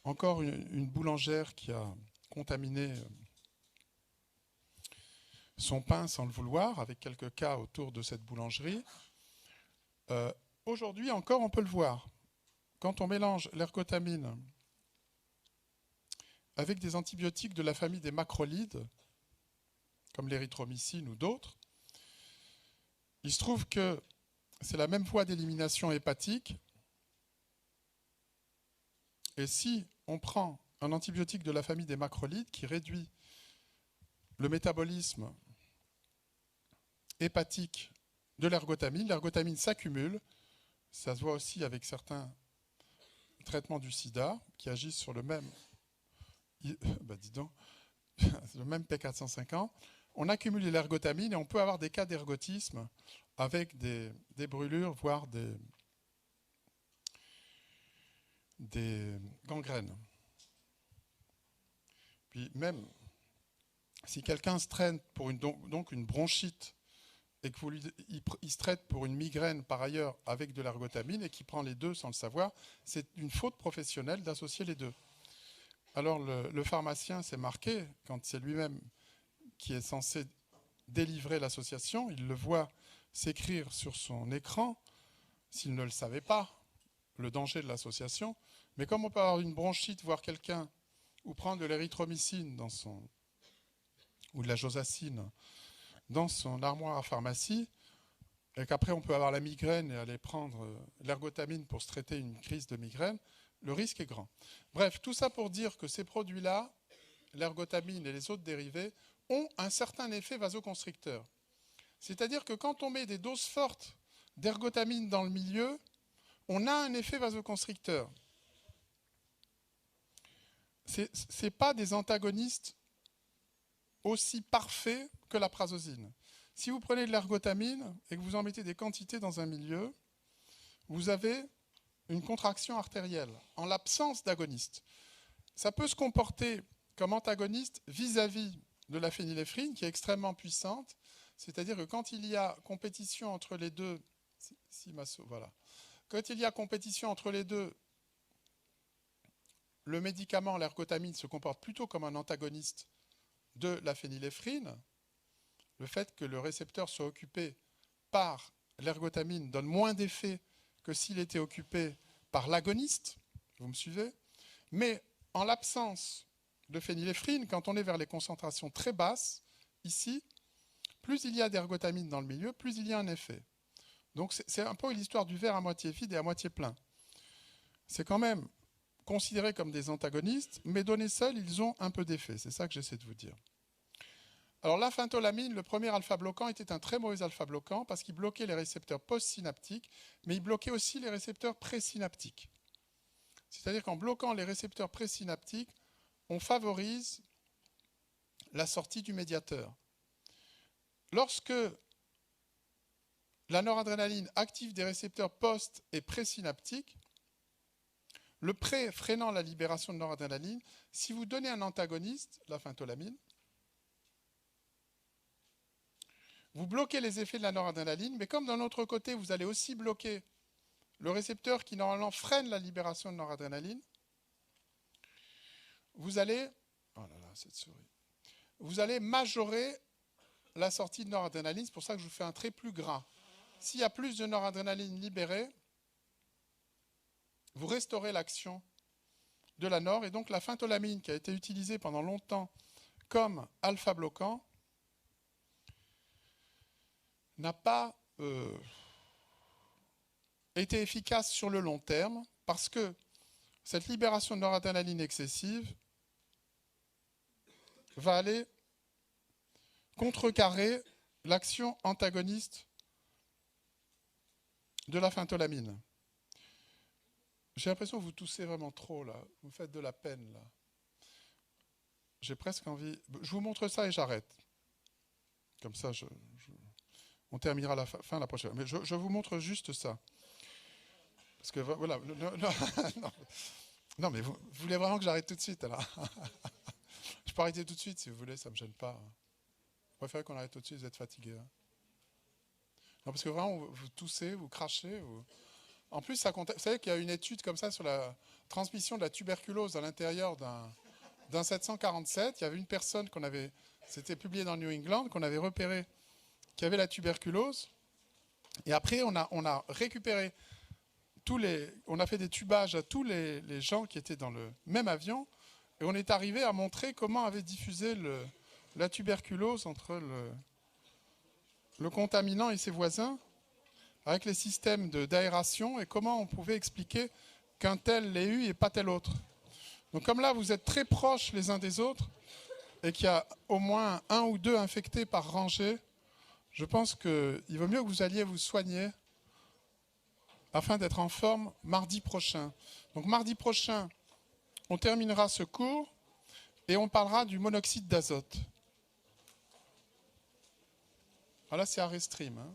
encore une boulangère qui a contaminé son pain sans le vouloir, avec quelques cas autour de cette boulangerie. Aujourd'hui encore, on peut le voir. Quand on mélange l'ergotamine avec des antibiotiques de la famille des macrolides, comme l'érythromycine ou d'autres, il se trouve que c'est la même voie d'élimination hépatique. Et si on prend un antibiotique de la famille des macrolides qui réduit le métabolisme hépatique de l'ergotamine s'accumule. Ça se voit aussi avec certains traitements du sida qui agissent sur le même, le même P450. On accumule l'ergotamine et on peut avoir des cas d'ergotisme avec des brûlures, voire des gangrènes. Puis même si quelqu'un se traîne pour une bronchite et qu'il se traite pour une migraine par ailleurs avec de l'ergotamine et qu'il prend les deux sans le savoir, c'est une faute professionnelle d'associer les deux. Alors le pharmacien s'est marqué, quand c'est lui-même qui est censé délivrer l'association, il le voit s'écrire sur son écran, s'il ne le savait pas, le danger de l'association. Mais comme on peut avoir une bronchite, voir quelqu'un, ou prendre de l'érythromycine ou de la josacine dans son armoire à pharmacie, et qu'après on peut avoir la migraine et aller prendre l'ergotamine pour se traiter une crise de migraine, le risque est grand. Bref, tout ça pour dire que ces produits-là, l'ergotamine et les autres dérivés, ont un certain effet vasoconstricteur. C'est-à-dire que quand on met des doses fortes d'ergotamine dans le milieu, on a un effet vasoconstricteur. Ce n'est pas des antagonistes aussi parfaits que la prazosine. Si vous prenez de l'ergotamine et que vous en mettez des quantités dans un milieu, vous avez une contraction artérielle en l'absence d'agoniste. Ça peut se comporter comme antagoniste vis-à-vis de la phényléphrine qui est extrêmement puissante, c'est-à-dire que quand il y a compétition entre les deux, voilà. Quand il y a compétition entre les deux, le médicament, l'ergotamine, se comporte plutôt comme un antagoniste de la phényléphrine. Le fait que le récepteur soit occupé par l'ergotamine donne moins d'effet que s'il était occupé par l'agoniste. Vous me suivez? Mais en l'absence de phényléphrine, quand on est vers les concentrations très basses, ici, plus il y a d'ergotamine dans le milieu, plus il y a un effet. Donc c'est un peu l'histoire du verre à moitié vide et à moitié plein. C'est quand même considérés comme des antagonistes, mais donnés seuls, ils ont un peu d'effet. C'est ça que j'essaie de vous dire. Alors la phentolamine, le premier alpha-bloquant, était un très mauvais alpha-bloquant parce qu'il bloquait les récepteurs postsynaptiques, mais il bloquait aussi les récepteurs présynaptiques. C'est-à-dire qu'en bloquant les récepteurs présynaptiques, on favorise la sortie du médiateur. Lorsque la noradrénaline active des récepteurs post- et présynaptiques, le pré freinant la libération de noradrénaline, si vous donnez un antagoniste, la phentolamine, vous bloquez les effets de la noradrénaline, mais comme d'un autre côté, vous allez aussi bloquer le récepteur qui normalement freine la libération de noradrénaline, vous allez, oh là là, cette souris, vous allez majorer la sortie de noradrénaline. C'est pour ça que je vous fais un trait plus gras. S'il y a plus de noradrénaline libérée, vous restaurez l'action de la nor, et donc la phentolamine qui a été utilisée pendant longtemps comme alpha-bloquant n'a pas été efficace sur le long terme parce que cette libération de noradrénaline excessive va aller contrecarrer l'action antagoniste de la phentolamine. J'ai l'impression que vous toussez vraiment trop, là. Vous faites de la peine, là. J'ai presque envie... Je vous montre ça et j'arrête. Comme ça, on terminera la fin la prochaine. Mais je vous montre juste ça. Parce que, voilà... Non, mais vous voulez vraiment que j'arrête tout de suite, alors. Je peux arrêter tout de suite, si vous voulez, ça ne me gêne pas. Je préfère qu'on arrête tout de suite, vous êtes fatigué. Hein. Non, parce que vraiment, vous toussez, vous crachez... En plus, vous savez qu'il y a une étude comme ça sur la transmission de la tuberculose à l'intérieur d'un 747. Il y avait une personne c'était publié dans New England, qu'on avait repéré qui avait la tuberculose. Et après, on a récupéré on a fait des tubages à tous les gens qui étaient dans le même avion. Et on est arrivé à montrer comment avait diffusé la tuberculose entre le contaminant et ses voisins, avec les systèmes d'aération, et comment on pouvait expliquer qu'un tel l'ait eu et pas tel autre. Donc comme là, vous êtes très proches les uns des autres, et qu'il y a au moins un ou deux infectés par rangée, je pense qu'il vaut mieux que vous alliez vous soigner afin d'être en forme mardi prochain. Donc mardi prochain, on terminera ce cours, et on parlera du monoxyde d'azote. Voilà, c'est à Restream. Hein.